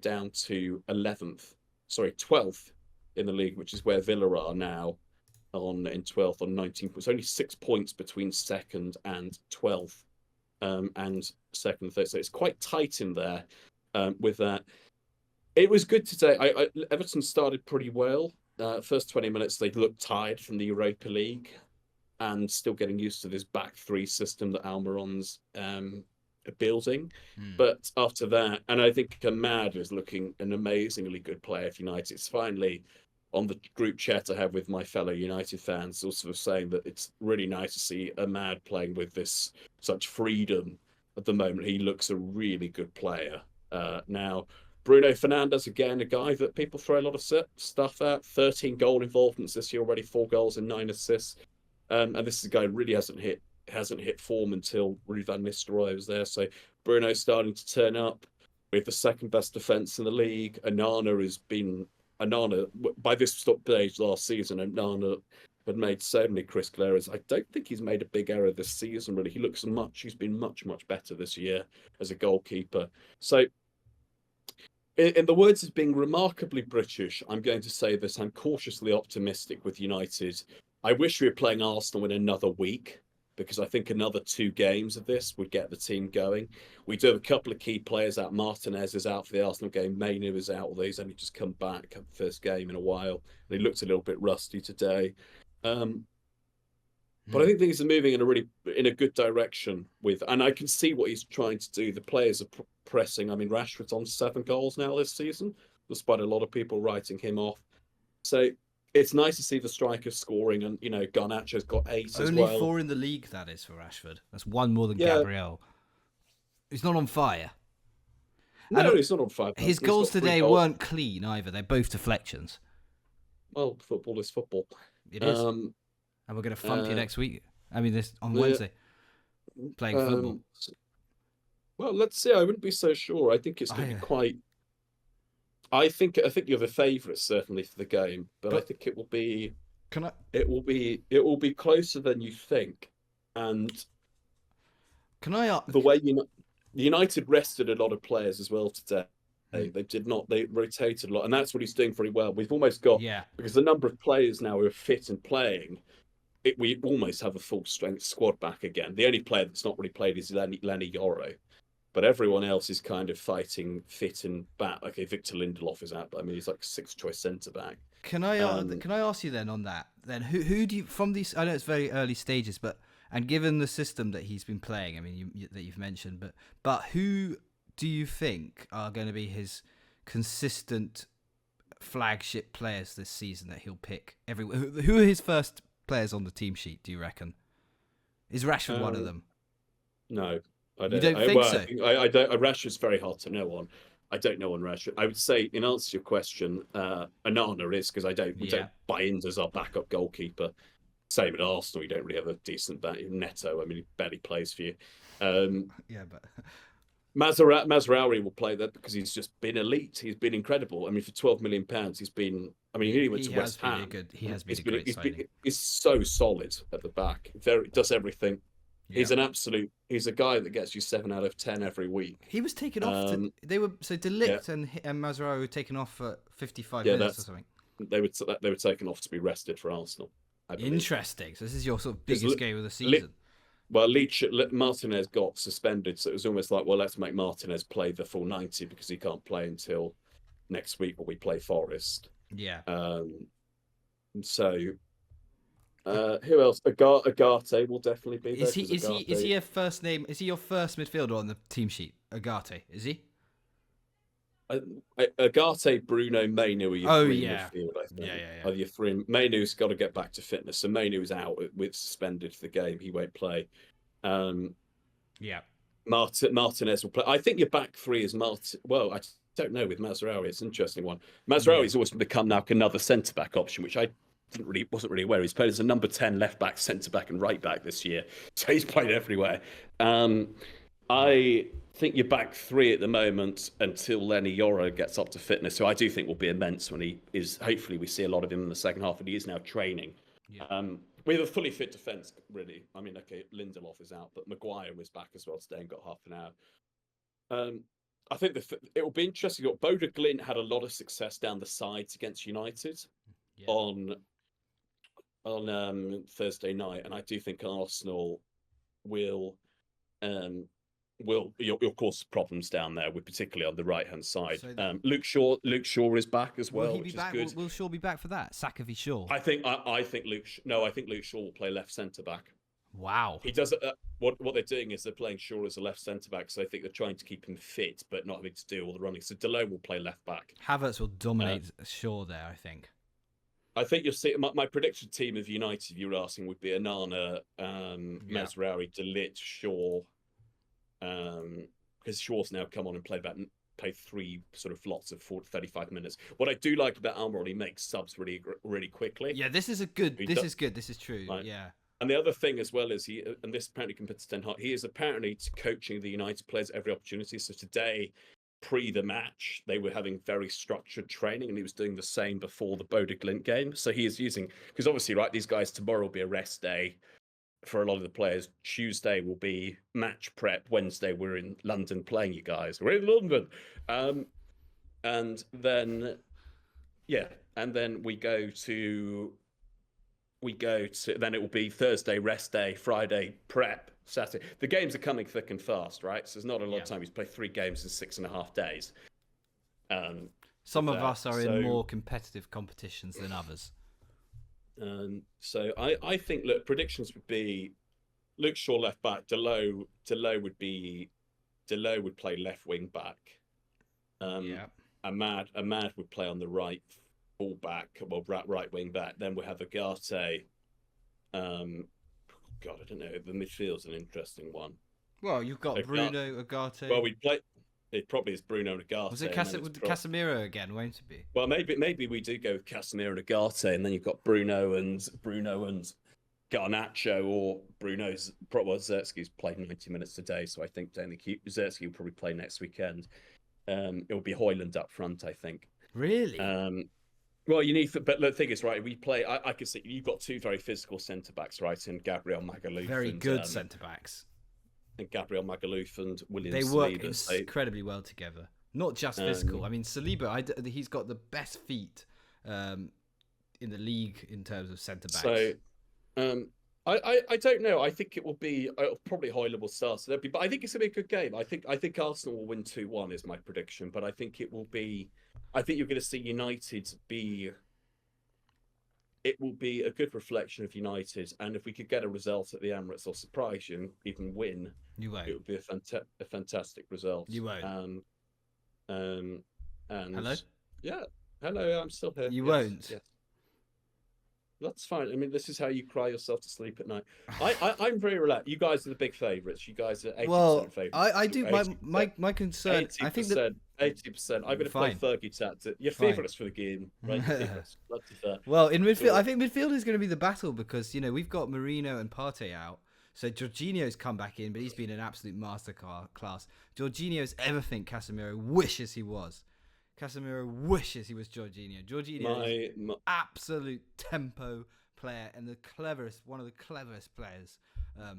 down to 12th in the league, which is where Villa are now, in 12th on 19 points. Only 6 points between second and 12th, and second and third. So it's quite tight in there. With that, it was good today. Everton started pretty well. First 20 minutes, they looked tired from the Europa League, and still getting used to this back 3 system that Almiron's building. But after that, and I think Ahmad is looking an amazingly good player for United. It's finally on the group chat I have with my fellow United fans, also saying that it's really nice to see Ahmad playing with this such freedom at the moment. He looks a really good player. Now, Bruno Fernandes, again, a guy that people throw a lot of stuff at. 13 goal involvements this year already, 4 goals and 9 assists. And this is a guy who really hasn't hit form until Ruud van Nistelrooy was there. So Bruno's starting to turn up. We have the second best defence in the league. Onana, by this stage last season, Onana had made so many critical errors. I don't think he's made a big error this season, really. He's been much, much better this year as a goalkeeper. So, in the words of being remarkably British, I'm going to say this. I'm cautiously optimistic with United. I wish we were playing Arsenal in another week, because I think another 2 games of this would get the team going. We do have a couple of key players out. Martinez is out for the Arsenal game. Mainu is out, although he's only just come back, first game in a while. And he looked a little bit rusty today. But I think things are moving in a good direction and I can see what he's trying to do. The players are pressing. I mean, Rashford's on 7 goals now this season, despite a lot of people writing him off. So it's nice to see the strikers scoring, and Garnacho's got 8 as well. Only 4 in the league, that is, for Rashford. That's 1 more than Gabriel. He's not on fire. No, he's not on fire. His goals today weren't clean either. They're both deflections. Well, football is football. It is. And we're going to funk you next week. I mean, on Wednesday. Playing football. Well, let's see. I wouldn't be so sure. I think it's going to be quite... I think you're the favourite, certainly, for the game, but I think it will be... It will be closer than you think. And can I... the way United rested a lot of players as well today. They rotated a lot, and that's what he's doing very well. We've almost got... Because the number of players now who are fit and playing, we almost have a full-strength squad back again. The only player that's not really played is Lenny Yoro. But everyone else is kind of fighting fit and back. Okay, Victor Lindelof is out, but I mean, he's like 6th choice centre back. Can I ask you then on that? Then who do you, from these? I know it's very early stages, and given the system that he's been playing, I mean that you've mentioned, but who do you think are going to be his consistent flagship players this season that he'll pick everywhere? Who are his first players on the team sheet? Do you reckon? Is Rashford one of them? No. I don't, you don't think so? I don't. Rashford's very hard to know on. I don't know on Rashford. I would say, in answer to your question, Onana is, because we don't buy into as our backup goalkeeper. Same at Arsenal, you don't really have a decent back. Neto, I mean, he barely plays for you. But Mazraoui will play that because he's just been elite. He's been incredible. I mean, for £12 million, he's been. I mean, he went to West Ham. He has been a great signing. He's so solid at the back. Does everything. Yeah. He's a guy that gets you 7 out of 10 every week. He was taken off. De Ligt and Mazraoui were taken off for 55 minutes or something. They were taken off to be rested for Arsenal. Interesting. So this is your sort of biggest game of the season. Martinez got suspended, so it was almost like, well, let's make Martinez play the full 90 because he can't play until next week when we play Forest. Yeah. Who else? Agate will definitely be there. Is he a first name? Is he your first midfielder on the team sheet? Agate, is he? Agate, Bruno, Mainu are your three midfield, I think. Yeah. Are your three. Mainu's got to get back to fitness, so Mainu's out with suspended for the game. He won't play. Martinez will play. I think your back 3 is Martin. Well, I don't know with Mazraoui. It's an interesting one. Mazraoui's always become now another centre back option, which I wasn't really aware. He's played as a number 10 left back, centre back, and right back this year, so he's played everywhere. I think your back 3 at the moment until Lenny Yoro gets up to fitness, who I do think will be immense when he is. Hopefully, we see a lot of him in the second half, and he is now training. We have a fully fit defence, really. I mean, okay, Lindelof is out, but Maguire was back as well today and got half an hour. I think it will be interesting. Bodo Glint had a lot of success down the sides against United on Thursday night, and I do think Arsenal will cause problems down there, with particularly on the right hand side. So Luke Shaw is back as well, which is good. Will Shaw be back for that? Saka v Shaw. I think Luke Shaw will play left centre back. Wow. He does what they're doing is they're playing Shaw as a left centre back, so I think they're trying to keep him fit but not having to do all the running. So Delone will play left back. Havertz will dominate Shaw there, I think. I think you'll see my prediction team of United, if you were asking, would be Anana, Mazraoui, De Ligt, Shaw, because Shaw's now come on and played 3 sort of lots of 35 minutes. What I do like about Almiron, he makes subs really quickly. Yeah, this is good. This is true. Right. Yeah. And the other thing as well is and this apparently compared to Ten Hag, he is apparently coaching the United players every opportunity. So today, pre the match, they were having very structured training, and he was doing the same before the Bodø/Glimt game. So he is using, because obviously, right, these guys, tomorrow will be a rest day for a lot of the players. Tuesday will be match prep. Wednesday, we're in London playing you guys. We're in London. And then, and then we go to, then it will be Thursday, rest day, Friday, prep, Saturday. The games are coming thick and fast, right? So there's not a lot of time. He's played 3 games in 6.5 days. Some of us are in more competitive competitions than others. So I think, look, predictions would be Luke Shaw left back, Delone would play left wing back. Ahmad would play on the right full back, right wing back. Then we have Agate. God, I don't know. The midfield's an interesting one. Well, you've got Bruno, Agate. Well, we play. It probably is Bruno and Agate. Was it Casemiro again? Won't it be? Well, maybe we do go with Casemiro and Agate, and then you've got Bruno and Garnacho, or Zerski's played 90 minutes today, so I think Zerski will probably play next weekend. It will be Højlund up front, I think. Really? Well, you need, but the thing is, right? We play. I can see you've got 2 very physical centre backs, right? And Gabriel Magaluf. Very good centre backs. And Gabriel Magaluf and William. They work incredibly well together. Not just physical. I mean, Saliba, he's got the best feet in the league in terms of centre backs. So, I don't know. I think it will be probably Højlund will start. So but I think it's gonna be a good game. I think Arsenal will win 2-1 is my prediction. But I think it will be. I think you're going to see United be. It will be a good reflection of United, and if we could get a result at the Emirates or surprise you and even win, you won't. It would be a fantastic result. You won't. And hello. Yeah, hello. I'm still here. You won't. Yes. That's fine. I mean, this is how you cry yourself to sleep at night. I'm very relaxed. You guys are the big favourites. You guys are 80% favourites. I do. My concern. 80%, I think that 80%. I'm going to play Fergie Tat. You're favourites for the game, right? Well, in midfield, I think midfield is going to be the battle because we've got Marino and Partey out. So Jorginho's come back in, but he's been an absolute masterclass. Jorginho's everything Casemiro wishes he was. Casemiro wishes he was Jorginho. Jorginho is absolute tempo player and one of the cleverest players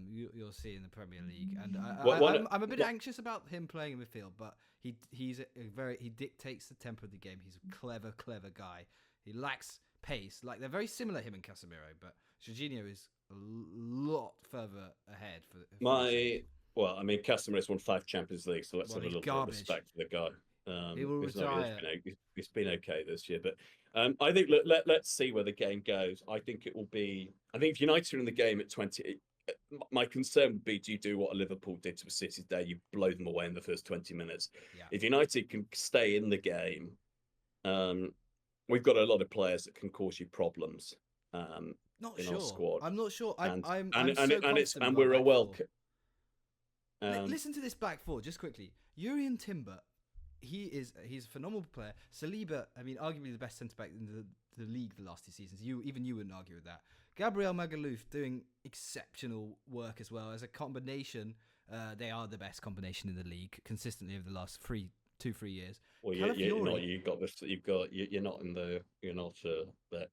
you'll see in the Premier League. And I'm a bit anxious about him playing in midfield, but he dictates the tempo of the game. He's a clever guy. He lacks pace. Like they're very similar, him and Casemiro, but Jorginho is a lot further ahead. Well, I mean, Casemiro's won 5 Champions Leagues, so let's have a little bit of respect for the guy. He will retire. He's been okay this year, but I think let's see where the game goes. I think it will be. I think if United are in the game at 20, my concern would be: do you do what Liverpool did to City today? You blow them away in the first 20 minutes. Yeah. If United can stay in the game, we've got a lot of players that can cause you problems. Not in sure. Our squad. I'm not sure. We're a welcome. Listen to this back four just quickly. Jurrien Timber. He's a phenomenal player. Saliba, I mean, arguably the best centre back in the league the last 2 seasons. You wouldn't argue with that. Gabriel Magaluf doing exceptional work as well as a combination. They are the best combination in the league consistently over the last 3 years. Well, you're not that.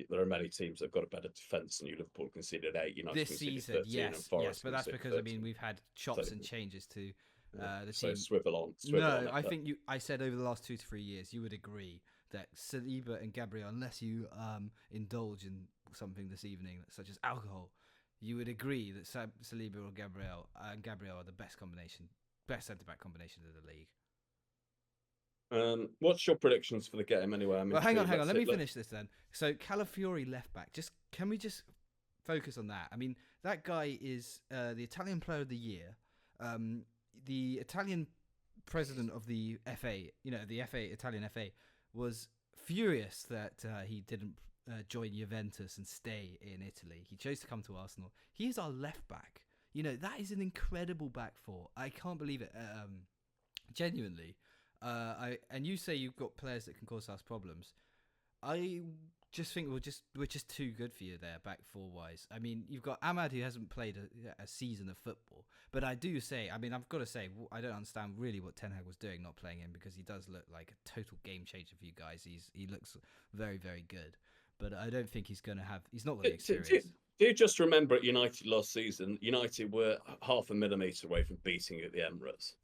There are many teams that've got a better defence than you. Liverpool conceded 8. United this season, yes, but that's because 13. We've had chops and changes to. The team. Swivel on. I think I said over the last 2 to 3 years, you would agree that Saliba and Gabriel, unless you indulge in something this evening, such as alcohol, you would agree that Saliba or Gabriel are the best centre back combination in the league. What's your predictions for the game anyway? Hang on. Let me finish this then. So Calafiori left back. Can we just focus on that. I mean, that guy is the Italian Player of the Year. The Italian president of the FA, the Italian FA, was furious that he didn't join Juventus and stay in Italy. He chose to come to Arsenal. He is our left back. That is an incredible back four. I can't believe it. Genuinely. And you say you've got players that can cause us problems. I just think we're just too good for you there, back four wise. I mean, you've got Ahmad, who hasn't played a season of football, but I do say, I mean, I've got to say, I don't understand really what Ten Hag was doing not playing him, because he does look like a total game changer for you guys. He looks very, very good, but I don't think he's not got the experience. Do you just remember at United last season, United were half a millimetre away from beating at the Emirates?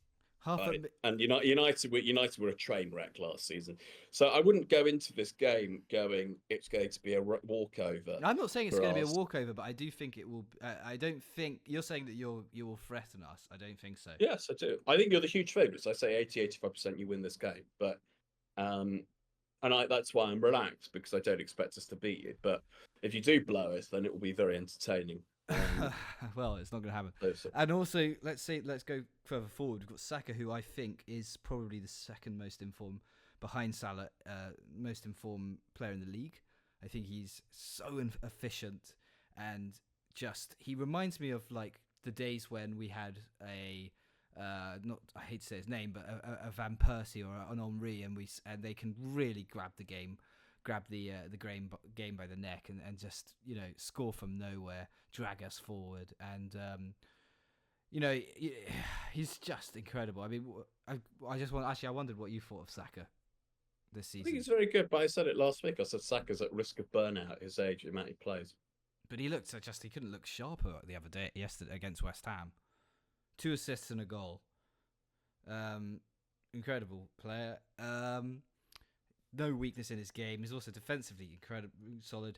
And United were a train wreck last season, so I wouldn't go into this game going it's going to be a walkover. I'm not saying it's going to be a walkover, but I do think it will. I don't think you're saying that you will threaten us. I don't think so. Yes, I do. I think you're the huge favourites. I say 80-85% you win this game, but that's why I'm relaxed, because I don't expect us to beat you. But if you do blow us, then it will be very entertaining. Well, it's not going to happen. And also, let's go further forward. We've got Saka, who I think is probably the second most informed, behind Salah, most informed player in the league. I think he's so efficient, and he reminds me of like the days when we had I hate to say his name, but a Van Persie or an Henry, and they can really grab the game by the neck and just score from nowhere, drag us forward, and he's just incredible. I mean, I wondered what you thought of Saka this season. I think he's very good, but I said it last week. I said Saka's at risk of burnout at his age, the amount he plays. But he couldn't look sharper yesterday against West Ham. 2 assists and a goal. Incredible player. No weakness in his game. He's also defensively incredibly solid.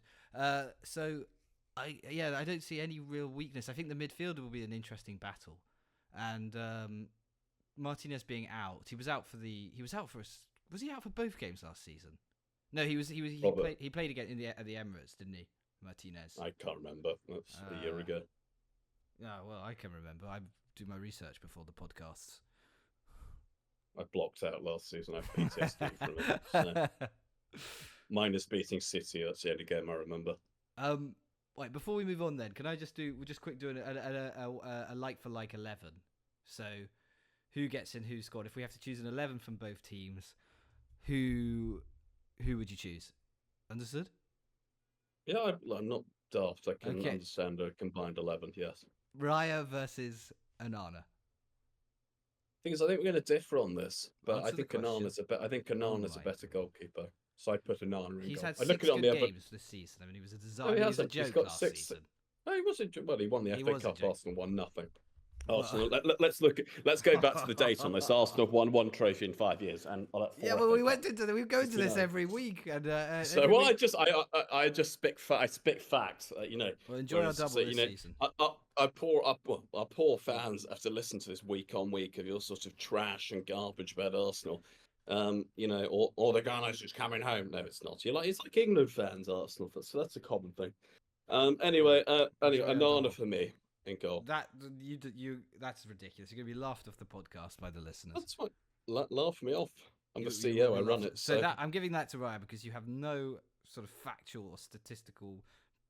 So I don't see any real weakness. I think the midfielder will be an interesting battle, and Martinez being out, was he out for both games last season? No, he played again at the Emirates, didn't he, Martinez? I can't remember. That's a year ago. Yeah, well, I can remember. I do my research before the podcasts. I blocked out last season. I have PTSD from it. So. Minus beating City. That's the only game I remember. Wait, before we move on, then, can I just do a like for like 11? So, who gets in, who scored? If we have to choose an 11 from both teams, who would you choose? Understood? Yeah, I'm not daft. I can understand a combined 11. Yes. Raya versus Onana. Thing is, I think we're going to differ on this, but I think Onana's a better goalkeeper. So I'd put Onana in. He's goal. had 6 good games this season. I mean, he was a disaster. He was a joke last season. No, he wasn't. Well, he won the FA Cup. Arsenal won nothing. Arsenal. Let's go back to the date on this. Arsenal have won 1 trophy in 5 years, and we go into this every week, and I just spit facts. Well, enjoy our double this season. Our poor fans have to listen to this week on week of your sort of trash and garbage about Arsenal. Or the Gunners just coming home. No, it's not. It's like England fans, Arsenal. So that's a common thing. Anyway, Onana for me in goal. That's ridiculous. You're going to be laughed off the podcast by the listeners. That's fine. Laugh me off. I'm the CEO. I run it. So I'm giving that to Ryan because you have no sort of factual or statistical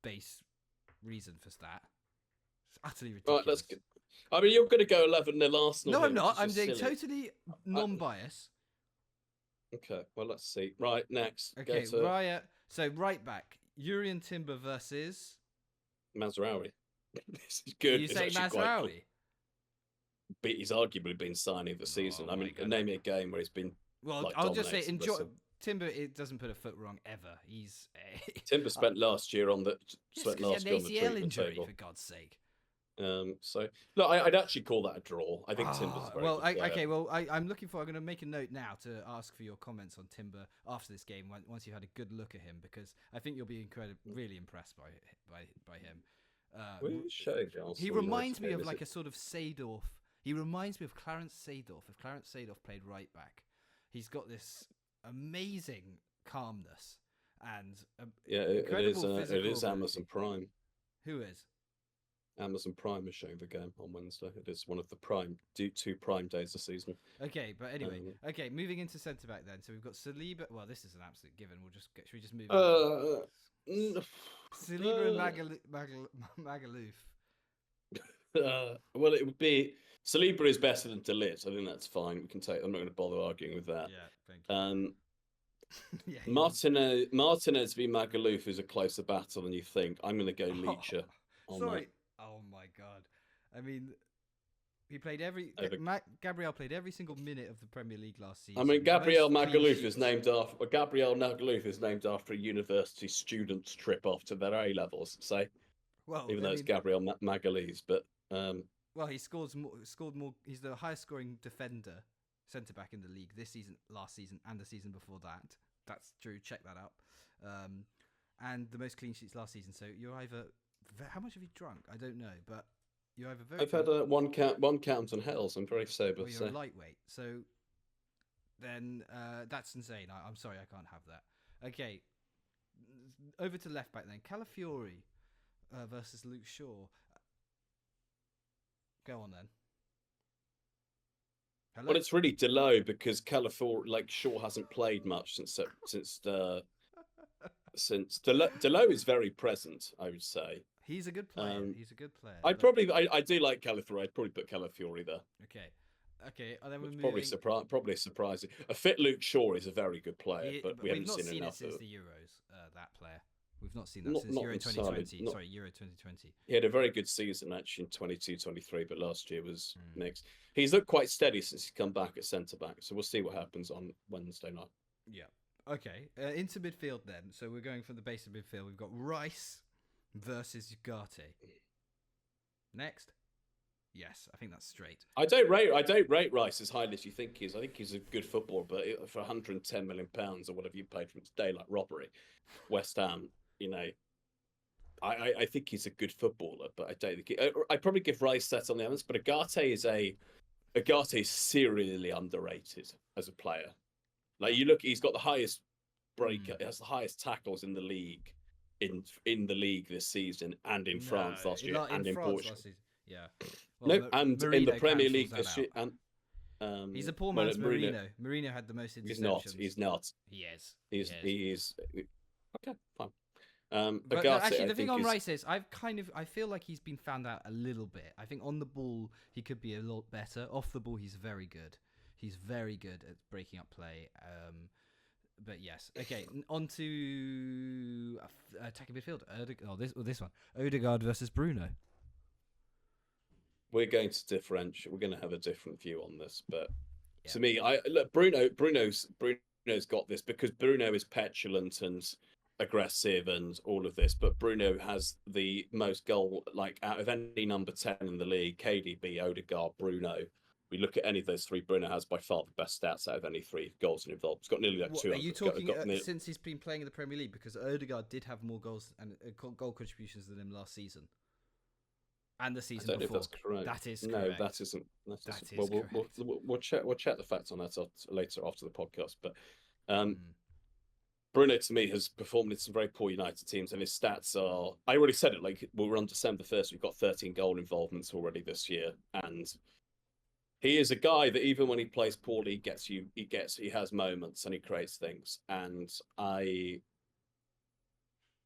base reason for that. It's utterly ridiculous. Right, let's get. I mean, you're going to go 11-0 Arsenal. No, I'm not. I'm doing totally non-bias. Okay, well, let's see. Right, next. Okay, Raya. So, right back. Yurian Timber versus... Mazraoui. This is good. You say Mazraoui? He's arguably been signing the season. I mean, name me a game where he's been... Well, I'll just say, Timber, it doesn't put a foot wrong ever. Timber spent last year on the... ACL injury, for God's sake. So no, I'd actually call that a draw. I think Timber's very good player. I'm looking for. I'm going to make a note now to ask for your comments on Timber after this game once you've had a good look at him, because I think you'll be really impressed by him. He reminds me of like a sort of Seedorf. He reminds me of Clarence Seedorf. If Clarence Seedorf played right back, he's got this amazing calmness and incredible physical it is Amazon Prime. Who is? Amazon Prime is showing the game on Wednesday. It is one of the two prime days this season. Okay, but anyway, okay, moving into centre back then. So we've got Saliba. Well, this is an absolute given. Should we just move? Saliba and Magaluf. Well, it would be Saliba is better than De Ligt. I think that's fine. We can take. I'm not going to bother arguing with that. Yeah, thank you. Yeah, Martinez v Magaluf is a closer battle than you think. I'm going to go Leacher. Sorry. Oh my god. I mean, he played Gabriel played every single minute of the Premier League last season. I mean, Gabriel Magaluf is named after a university student's trip after their A levels. So, even though it's Gabriel Magaluf, but well, he scored more. He's the highest scoring defender centre back in the league this season, last season, and the season before that. That's true. Check that out. And the most clean sheets last season. So you're either how much have you drunk? I don't know, but you either very. I've had one count on hells. I'm very sober. Well, you're a lightweight, so then that's insane. I'm sorry, I can't have that. Okay, over to left back then. Calafiori versus Luke Shaw. Go on then. Hello? Well, it's really Delow because Calafiori, Shaw hasn't played much since Delow is very present. I would say he's a good player. He's a good player. I do like Calafiori. I'd probably put Calafiori there. Okay. And then we're moving. Probably surprising. A fit Luke Shaw is a very good player, but we haven't seen enough since the Euros. That player. We've not seen that since Euro 2020. Sorry, Euro 2020. He had a very good season actually in 22-23, but last year was mixed. He's looked quite steady since he's come back at centre back, so we'll see what happens on Wednesday night. Yeah. Okay. Into midfield then. So we're going from the base of midfield. We've got Rice versus Ugarte. Next. Yes, I think that's straight. I don't rate Rice as highly as you think he is. I think he's a good footballer, but for £110 million or whatever you paid for him today, like robbery, West Ham. I think he's a good footballer, but I don't think I'd probably give Rice that on the others. But Ugarte is serially underrated as a player. You look, he's got the highest breaker, he has the highest tackles in the league, in the league this season, and in France last year, and in Portugal. Yeah. Well, and in the Premier League this year. And he's a poor man's Mourinho. Mourinho had the most interceptions. He's not. He is. He is. Okay, fine. But actually, the thing on Rice is, I feel like he's been found out a little bit. I think on the ball he could be a lot better. Off the ball, he's very good. He's very good at breaking up play. But yes, okay. On to attacking midfield. This one. Odegaard versus Bruno. We're going to differentiate. We're going to have a different view on this, but to me, Bruno's got this because Bruno is petulant and aggressive and all of this, but Bruno has the most goal, out of any number 10 in the league, KDB, Odegaard, Bruno. We look at any of those three, Bruno has by far the best stats out of any three goals involved. He's got nearly 200. Are you talking since he's been playing in the Premier League? Because Odegaard did have more goals and goal contributions than him last season. And the season before. If that's correct. That is correct. No, that isn't. We'll check the facts on that later after the podcast. But Bruno, to me, has performed in some very poor United teams, and his stats are. I already said it. We're on December 1st. We've got 13 goal involvements already this year, and he is a guy that even when he plays poorly, he has moments and he creates things. And I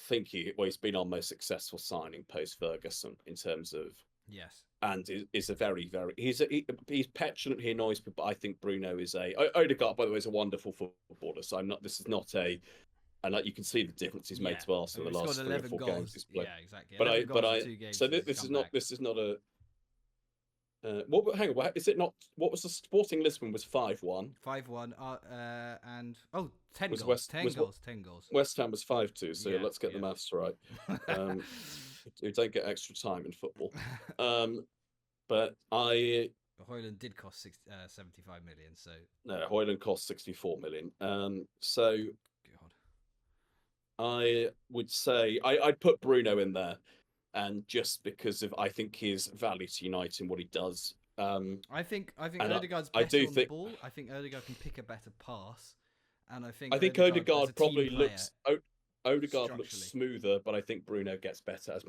think he's been our most successful signing post Ferguson in terms of and is a very he's petulant, he annoys people, but I think Bruno is Odegaard, by the way, is a wonderful footballer. So this is not and you can see the difference he's made to Arsenal in the last 3 or 4 games he's played. Yeah, exactly. This is not a hang on, is it not? What was the Sporting Lisbon was 5-1? 5-1, and 10 goals. 10 goals. West Ham was 5-2. So let's get the maths right. You don't get extra time in football. But Højlund did cost 75 million. So no, Højlund cost 64 million. So God, I would say I'd put Bruno in there. And just because of, I think his value to United and what he does. I think Odegaard's better on the ball. I think Odegaard can pick a better pass, and I think Odegaard probably looks. Odegaard looks smoother, but I think Bruno gets better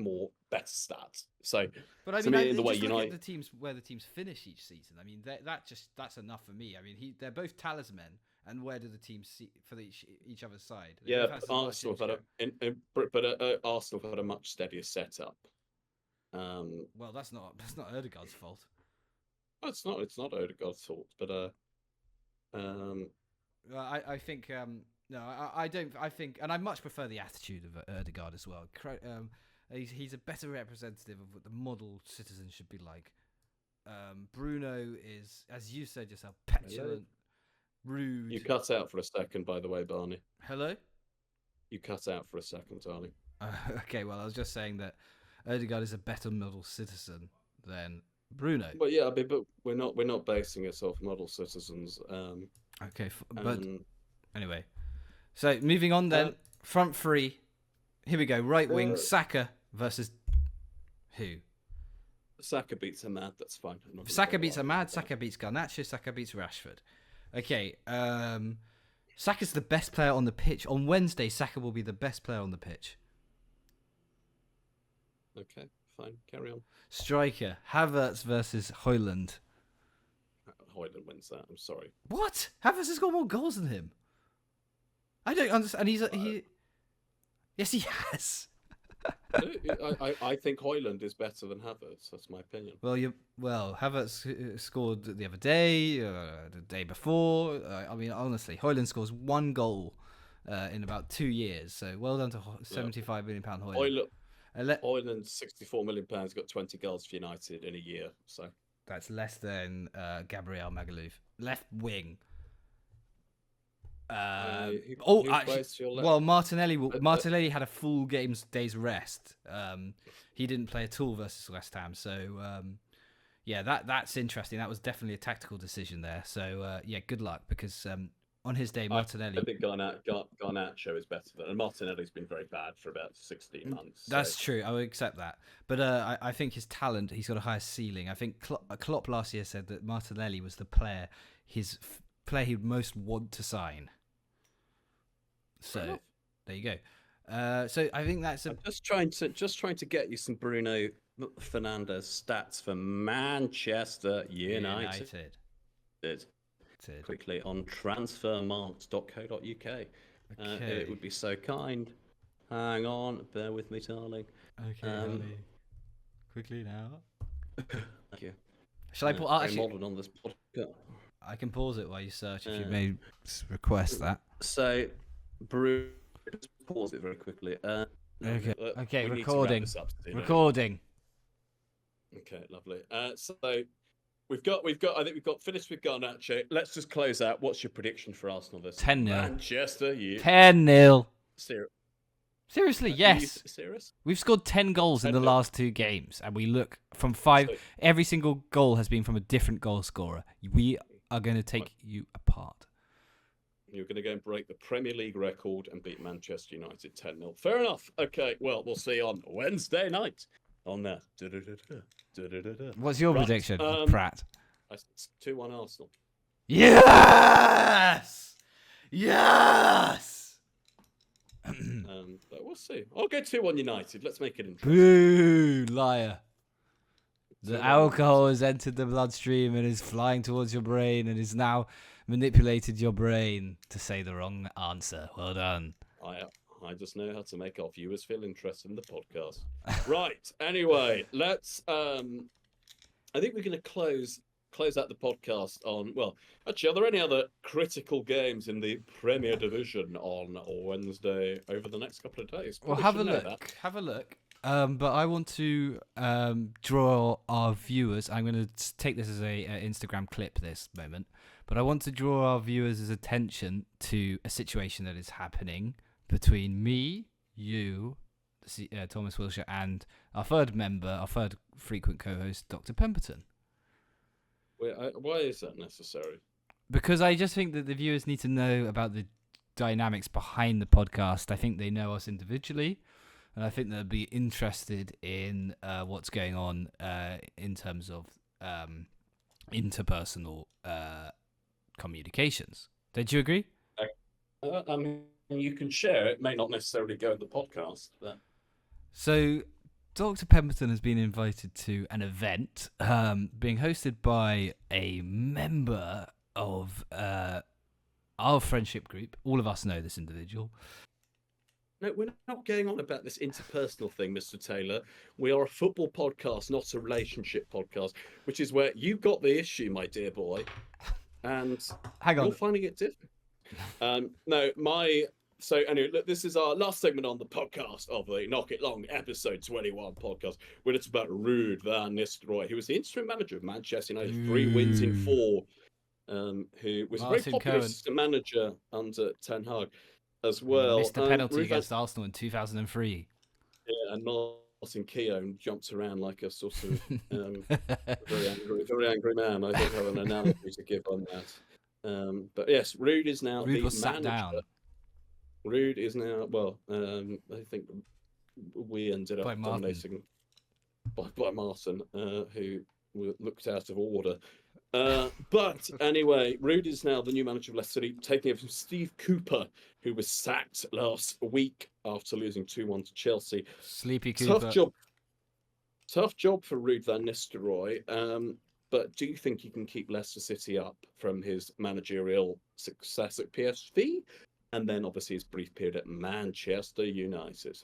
better stats. So, but I to mean, me, in the way just look United, at the teams where the teams finish each season. I mean, that's enough for me. I mean, they're both talisman, and where do the teams see for each other's side? yeah, but Arsenal have had Arsenal have had a much steadier setup. Well, that's not Odegaard's fault. It's not Odegaard's fault, but I think no, I don't. I think, and I much prefer the attitude of Odegaard as well. He's a better representative of what the model citizen should be like. Bruno is, as you said yourself, petulant, rude. You cut out for a second, by the way, Barney. Hello? You cut out for a second, darling. Okay, well, I was just saying that Odegaard is a better model citizen than Bruno. But yeah, but we're not basing it off model citizens. Okay, but anyway, so moving on then, front three. Here we go. Right wing, Saka versus who? Saka beats Ahmad. That's fine. Saka beats Ahmad. Saka beats Garnacho. Saka beats Rashford. Okay. Saka's the best player on the pitch. On Wednesday, Saka will be the best player on the pitch. Okay, fine. Carry on. Striker, Havertz versus Højlund. Højlund wins that. I'm sorry. What? Havertz has got more goals than him. I don't understand. Yes, he has. I think Højlund is better than Havertz. That's my opinion. Well, Havertz scored the other day, the day before. I mean, honestly, Højlund scores 1 goal in about 2 years. So well done to £75 million Højlund. Højlund, £64 million, got 20 goals for United in a year. So that's less than Gabriel Magalhaes, left wing. Martinelli had a full day's rest. He didn't play at all versus West Ham. So yeah, that's interesting. That was definitely a tactical decision there. So yeah, good luck, because on his day, Martinelli. I think Garnacho is better than, and Martinelli's been very bad for about 16 months. That's true. I would accept that. But I think his talent, he's got a higher ceiling. I think Klopp last year said that Martinelli was the player he'd most want to sign. So there you go. So I think that's I'm just trying to get you some Bruno Fernandes stats for Manchester United. Quickly on transfermarkt.co.uk. Okay. It would be so kind. Hang on, bear with me, darling. Okay, quickly now. Thank you. Shall I pause? Modern on this podcast. I can pause it while you search if you may request that. So, Bruno, pause it very quickly. Okay, recording. Recording. Okay, lovely. So we've got. I think we've got finished with Garnacho. Let's just close out. What's your prediction for Arsenal this 10-0. Manchester. 10-0. Seriously, yes. Serious? We've scored 10 goals in the last 2 games, and we look from 5. Every single goal has been from a different goal scorer. We are going to take you apart. You're going to go and break the Premier League record and beat Manchester United 10-0. Fair enough. Okay, well, we'll see you on Wednesday night on that. What's your prediction, Pratt? 2-1 Arsenal. Yes! Yes! But we'll see. I'll go 2-1 United. Let's make it interesting. Boo! Liar. The alcohol has entered the bloodstream and is flying towards your brain and is now manipulated your brain to say the wrong answer. Well done. I just know how to make our viewers feel interested in the podcast. Right. Anyway, let's. I think we're going to close out the podcast on. Well, actually, are there any other critical games in the Premier Division on Wednesday over the next couple of days? Well, have a look. Have a look. But I want to draw our viewers. I'm going to take this as a Instagram clip this moment, but I want to draw our viewers' attention to a situation that is happening between me, you, Thomas Wilshire, and our third frequent co-host, Dr. Pemberton. Why is that necessary? Because I just think that the viewers need to know about the dynamics behind the podcast. I think they know us individually. And I think they'll be interested in what's going on in terms of interpersonal communications. Don't you agree? I'm And you can share it. May not necessarily go in the podcast, but So, Dr. Pemberton has been invited to an event being hosted by a member of our friendship group. All of us know this individual. no, we're not going on about this interpersonal thing, Mr. Taylor. We are a football podcast, not a relationship podcast, which is where you got the issue, my dear boy, and Hang on. you're finding it different. So anyway, look, this is our last segment on the podcast of the Knock It Long episode 21 podcast, where it's about Ruud van Nistelrooy, who was the interim manager of Manchester United, 3 wins in 4, who was a very popular assistant manager under Ten Hag as well. Missed a penalty against Arsenal in 2003. Yeah, and Martin Keown jumped around like a sort of very angry man. I don't have an analogy to give on that. But yes, Ruud is now Ruud the was manager. sat down. Ruud is now, well, I think we ended up dominating by Martin, who looked out of order. But anyway, Ruud is now the new manager of Leicester City, taking over from Steve Cooper, who was sacked last week after losing 2-1 to Chelsea. Sleepy Cooper. Tough job for Ruud van Nistelrooy. But do you think he can keep Leicester City up from his managerial success at PSV? And then obviously his brief period at Manchester United.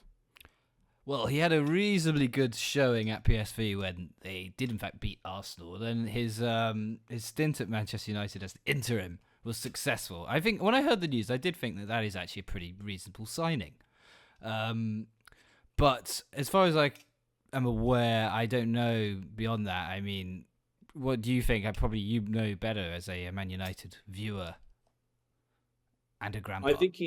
Well, he had a reasonably good showing at PSV when they did in fact beat Arsenal. Then his stint at Manchester United as interim was successful. I think when I heard the news, I did think that is actually a pretty reasonable signing. But as far as I am aware, I don't know beyond that. I mean, what do you think? You know better as a Man United viewer and a grandpa. I think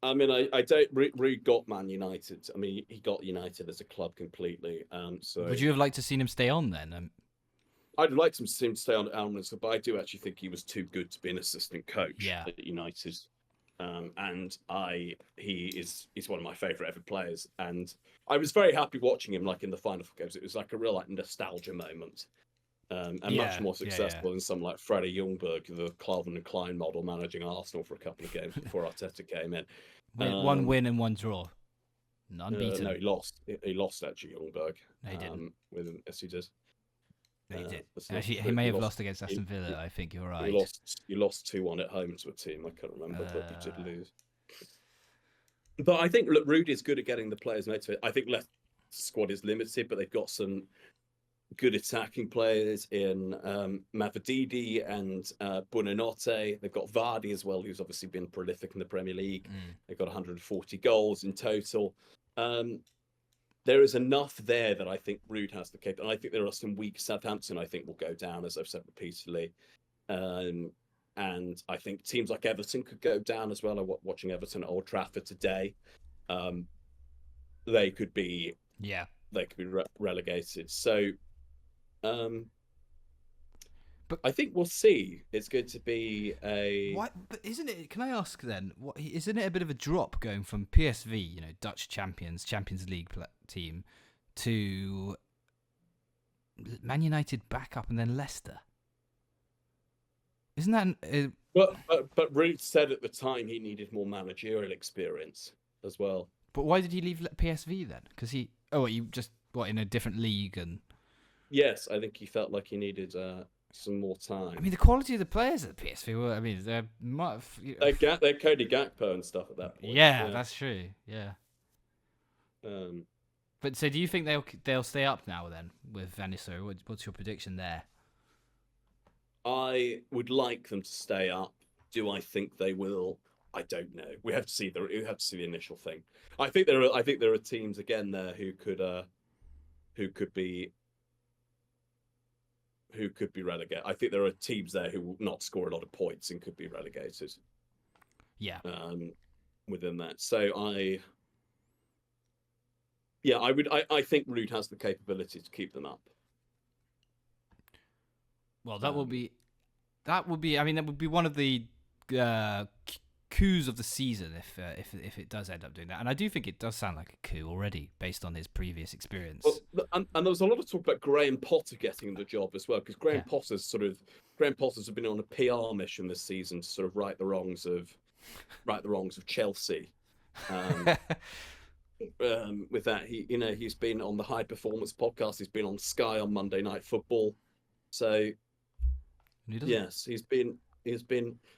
I don't. Ruud got Man United. I mean, he got United as a club completely. So would you have liked to seen him stay on then? I'd like to see him stay on at Almonds, but I do actually think he was too good to be an assistant coach at United. And he's one of my favourite ever players. And I was very happy watching him, like in the final games. It was like a real nostalgia moment. And much more successful than some like Freddie Ljungberg, the Calvin and Klein model, managing Arsenal for a couple of games before Arteta came in. One win and one draw. Unbeaten. No, he lost. He lost actually, Ljungberg. No, he didn't. Yes, he did. No, he did. Actually, he may have lost against Aston Villa. I think you're right. He lost 2-1 at home to a team. I can't remember, but he did lose. But I think Ruud is good at getting the players motivated. I think Leicester's squad is limited, but they've got some good attacking players in Mavadidi and Buonanotte. They've got Vardy as well, who's obviously been prolific in the Premier League. They've got 140 goals in total. There is enough there that I think Ruud has the capability. And I think there are some weak Southampton, I think, will go down, as I've said repeatedly. And I think teams like Everton could go down as well. I'm watching Everton at Old Trafford today. They could be relegated. So but I think we'll see. It's going to be a. What? But isn't it? Can I ask then? Isn't it a bit of a drop going from PSV, Dutch Champions League team, to Man United back up and then Leicester? Isn't that? But Ruud said at the time he needed more managerial experience as well. But why did he leave PSV then? Because in a different league and. Yes, I think he felt like he needed some more time. I mean, the quality of the players at PSV were. I mean, they're Cody Gakpo and stuff at that point. Yeah, that's true. Yeah. But so, do you think they'll stay up now then with Van Nistelrooy? What's your prediction there? I would like them to stay up. Do I think they will? I don't know. We have to see the initial thing. I think there are teams again there who could be relegated. I think there are teams there who will not score a lot of points and could be relegated. Yeah. Within that, so I think Ruud has the capability to keep them up. Well, that would be. I mean, that would be one of the coups of the season if it does end up doing that. And I do think it does sound like a coup already based on his previous experience. Well, and there was a lot of talk about Graham Potter getting the job as well, because Graham Potter's been on a PR mission this season to sort of right the wrongs of right the wrongs of Chelsea. With that, he's been on the High Performance podcast. He's been on Sky on Monday Night Football. So yes, he's been.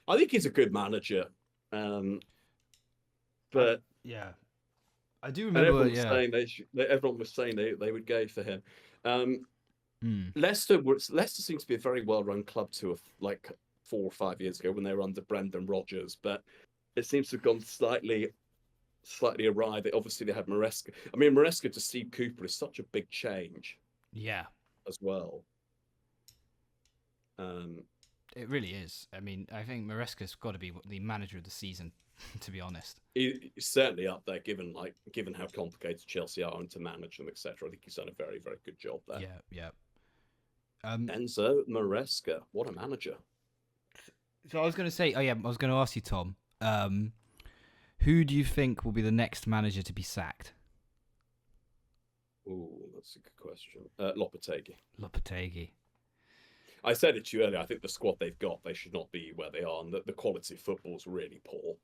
I think he's a good manager. But I do remember. Everyone was saying they would go for him. Leicester seems to be a very well-run club to like 4 or 5 years ago when they were under Brendan Rodgers, but it seems to have gone slightly awry. Obviously they had Maresca. I mean, Maresca to Steve Cooper is such a big change. Yeah, as well. It really is. I mean, I think Maresca's got to be the manager of the season, to be honest. He's certainly up there, given how complicated Chelsea are and to manage them, etc. I think he's done a very, very good job there. Yeah. Enzo Maresca, what a manager! So I was going to say, I was going to ask you, Tom, who do you think will be the next manager to be sacked? Oh, that's a good question. Lopetegui. I said it to you earlier. I think the squad they've got, they should not be where they are, and the quality of football is really poor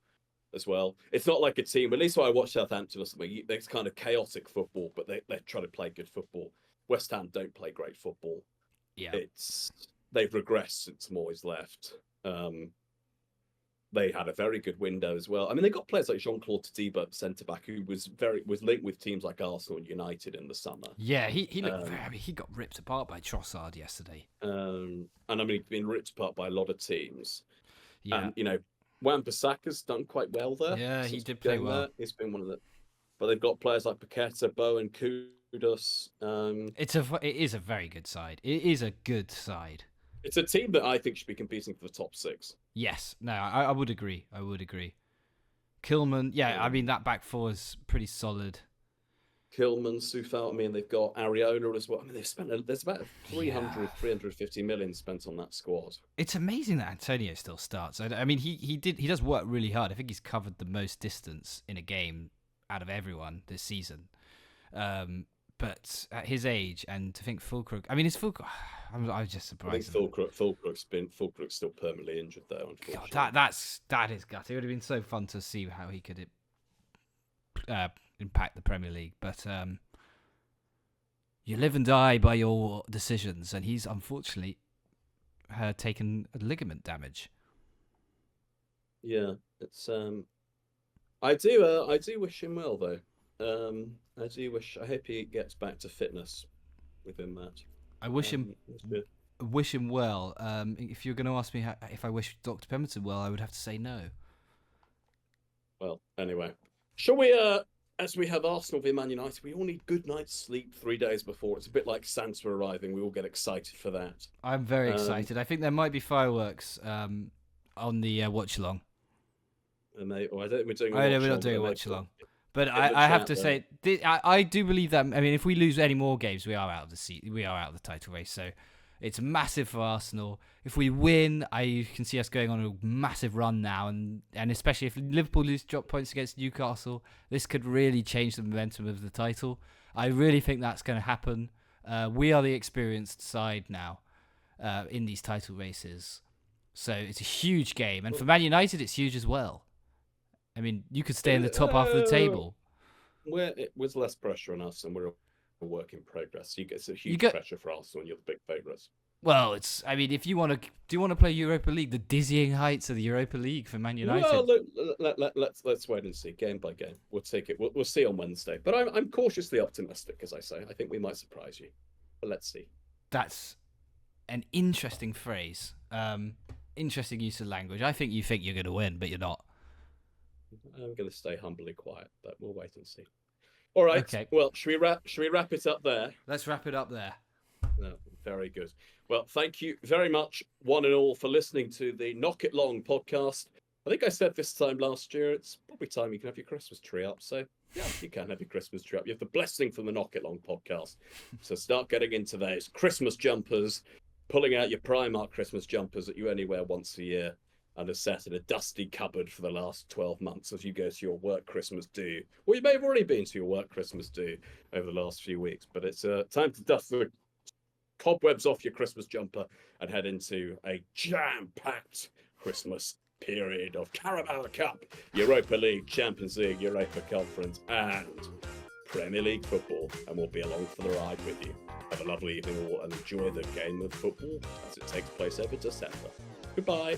as well. It's not like a team. At least when I watch Southampton or something, it's kind of chaotic football, but they try to play good football. West Ham don't play great football. Yeah, they've regressed since Moyes left. They had a very good window as well. I mean, they got players like Jean-Claude Todibo, centre back, who was linked with teams like Arsenal and United in the summer. Yeah, he looked. He got ripped apart by Trossard yesterday. And I mean, he's been ripped apart by a lot of teams. Yeah, and Wan-Bissaka's done quite well there. Yeah, he did play well. There. He's been one of the. But they've got players like Paqueta, Bowen, Kudus. It is a very good side. It is a good side. It's a team that I think should be competing for the top 6. Yes, no, I would agree. Kilman, I mean, that back four is pretty solid. Kilman, Soufal, I mean, they've got Areola as well. I mean, there's about 350 million spent on that squad. It's amazing that Antonio still starts. I mean, he does work really hard. I think he's covered the most distance in a game out of everyone this season. But at his age, and to think Fulkrug, I mean, it's Fulkrug. I was just surprised. I think Fulkrug's still permanently injured though. Unfortunately, God, that is gutting. It would have been so fun to see how he could impact the Premier League. But you live and die by your decisions, and he's unfortunately taken a ligament damage. Yeah, it's I do wish him well though. I hope he gets back to fitness within that. I wish him well. If you're going to ask me if I wish Dr. Pemberton well, I would have to say no. Well, anyway, shall we? As we have Arsenal v Man United, we all need good night's sleep 3 days before. It's a bit like Santa arriving. We all get excited for that. I'm very excited. I think there might be fireworks on the watch along. I don't think we're doing. We're not doing a watch along. But I have to say, I do believe that. I mean, if we lose any more games, we are out of the title race. So it's massive for Arsenal. If we win, I can see us going on a massive run now, and especially if Liverpool drop points against Newcastle, this could really change the momentum of the title. I really think that's going to happen. We are the experienced side now in these title races, so it's a huge game, and for Man United, it's huge as well. I mean, you could stay in the top half of the table. It was less pressure on us, and we're a work in progress. It's a huge pressure for Arsenal, and you're the big favourites. Well, if do you want to play Europa League, the dizzying heights of the Europa League for Man United? Well, let's wait and see, game by game. We'll take it. We'll see on Wednesday. But I'm cautiously optimistic, as I say. I think we might surprise you. But let's see. That's an interesting phrase. Interesting use of language. I think you're going to win, but you're not. I'm going to stay humbly quiet, but we'll wait and see. All right. Okay. Well, should we wrap it up there? Let's wrap it up there. No, very good. Well, thank you very much, one and all, for listening to the Knock It Long podcast. I think I said this time last year, it's probably time you can have your Christmas tree up. So, yeah, you can have your Christmas tree up. You have the blessing from the Knock It Long podcast. So start getting into those Christmas jumpers, pulling out your Primark Christmas jumpers that you only wear once a year, and are set in a dusty cupboard for the last 12 months as you go to your work Christmas do. Or you may have already been to your work Christmas do over the last few weeks. But it's time to dust the cobwebs off your Christmas jumper and head into a jam-packed Christmas period of Carabao Cup, Europa League, Champions League, Europa Conference, and Premier League football, and we'll be along for the ride with you. Have a lovely evening all, and enjoy the game of football as it takes place over December. Goodbye.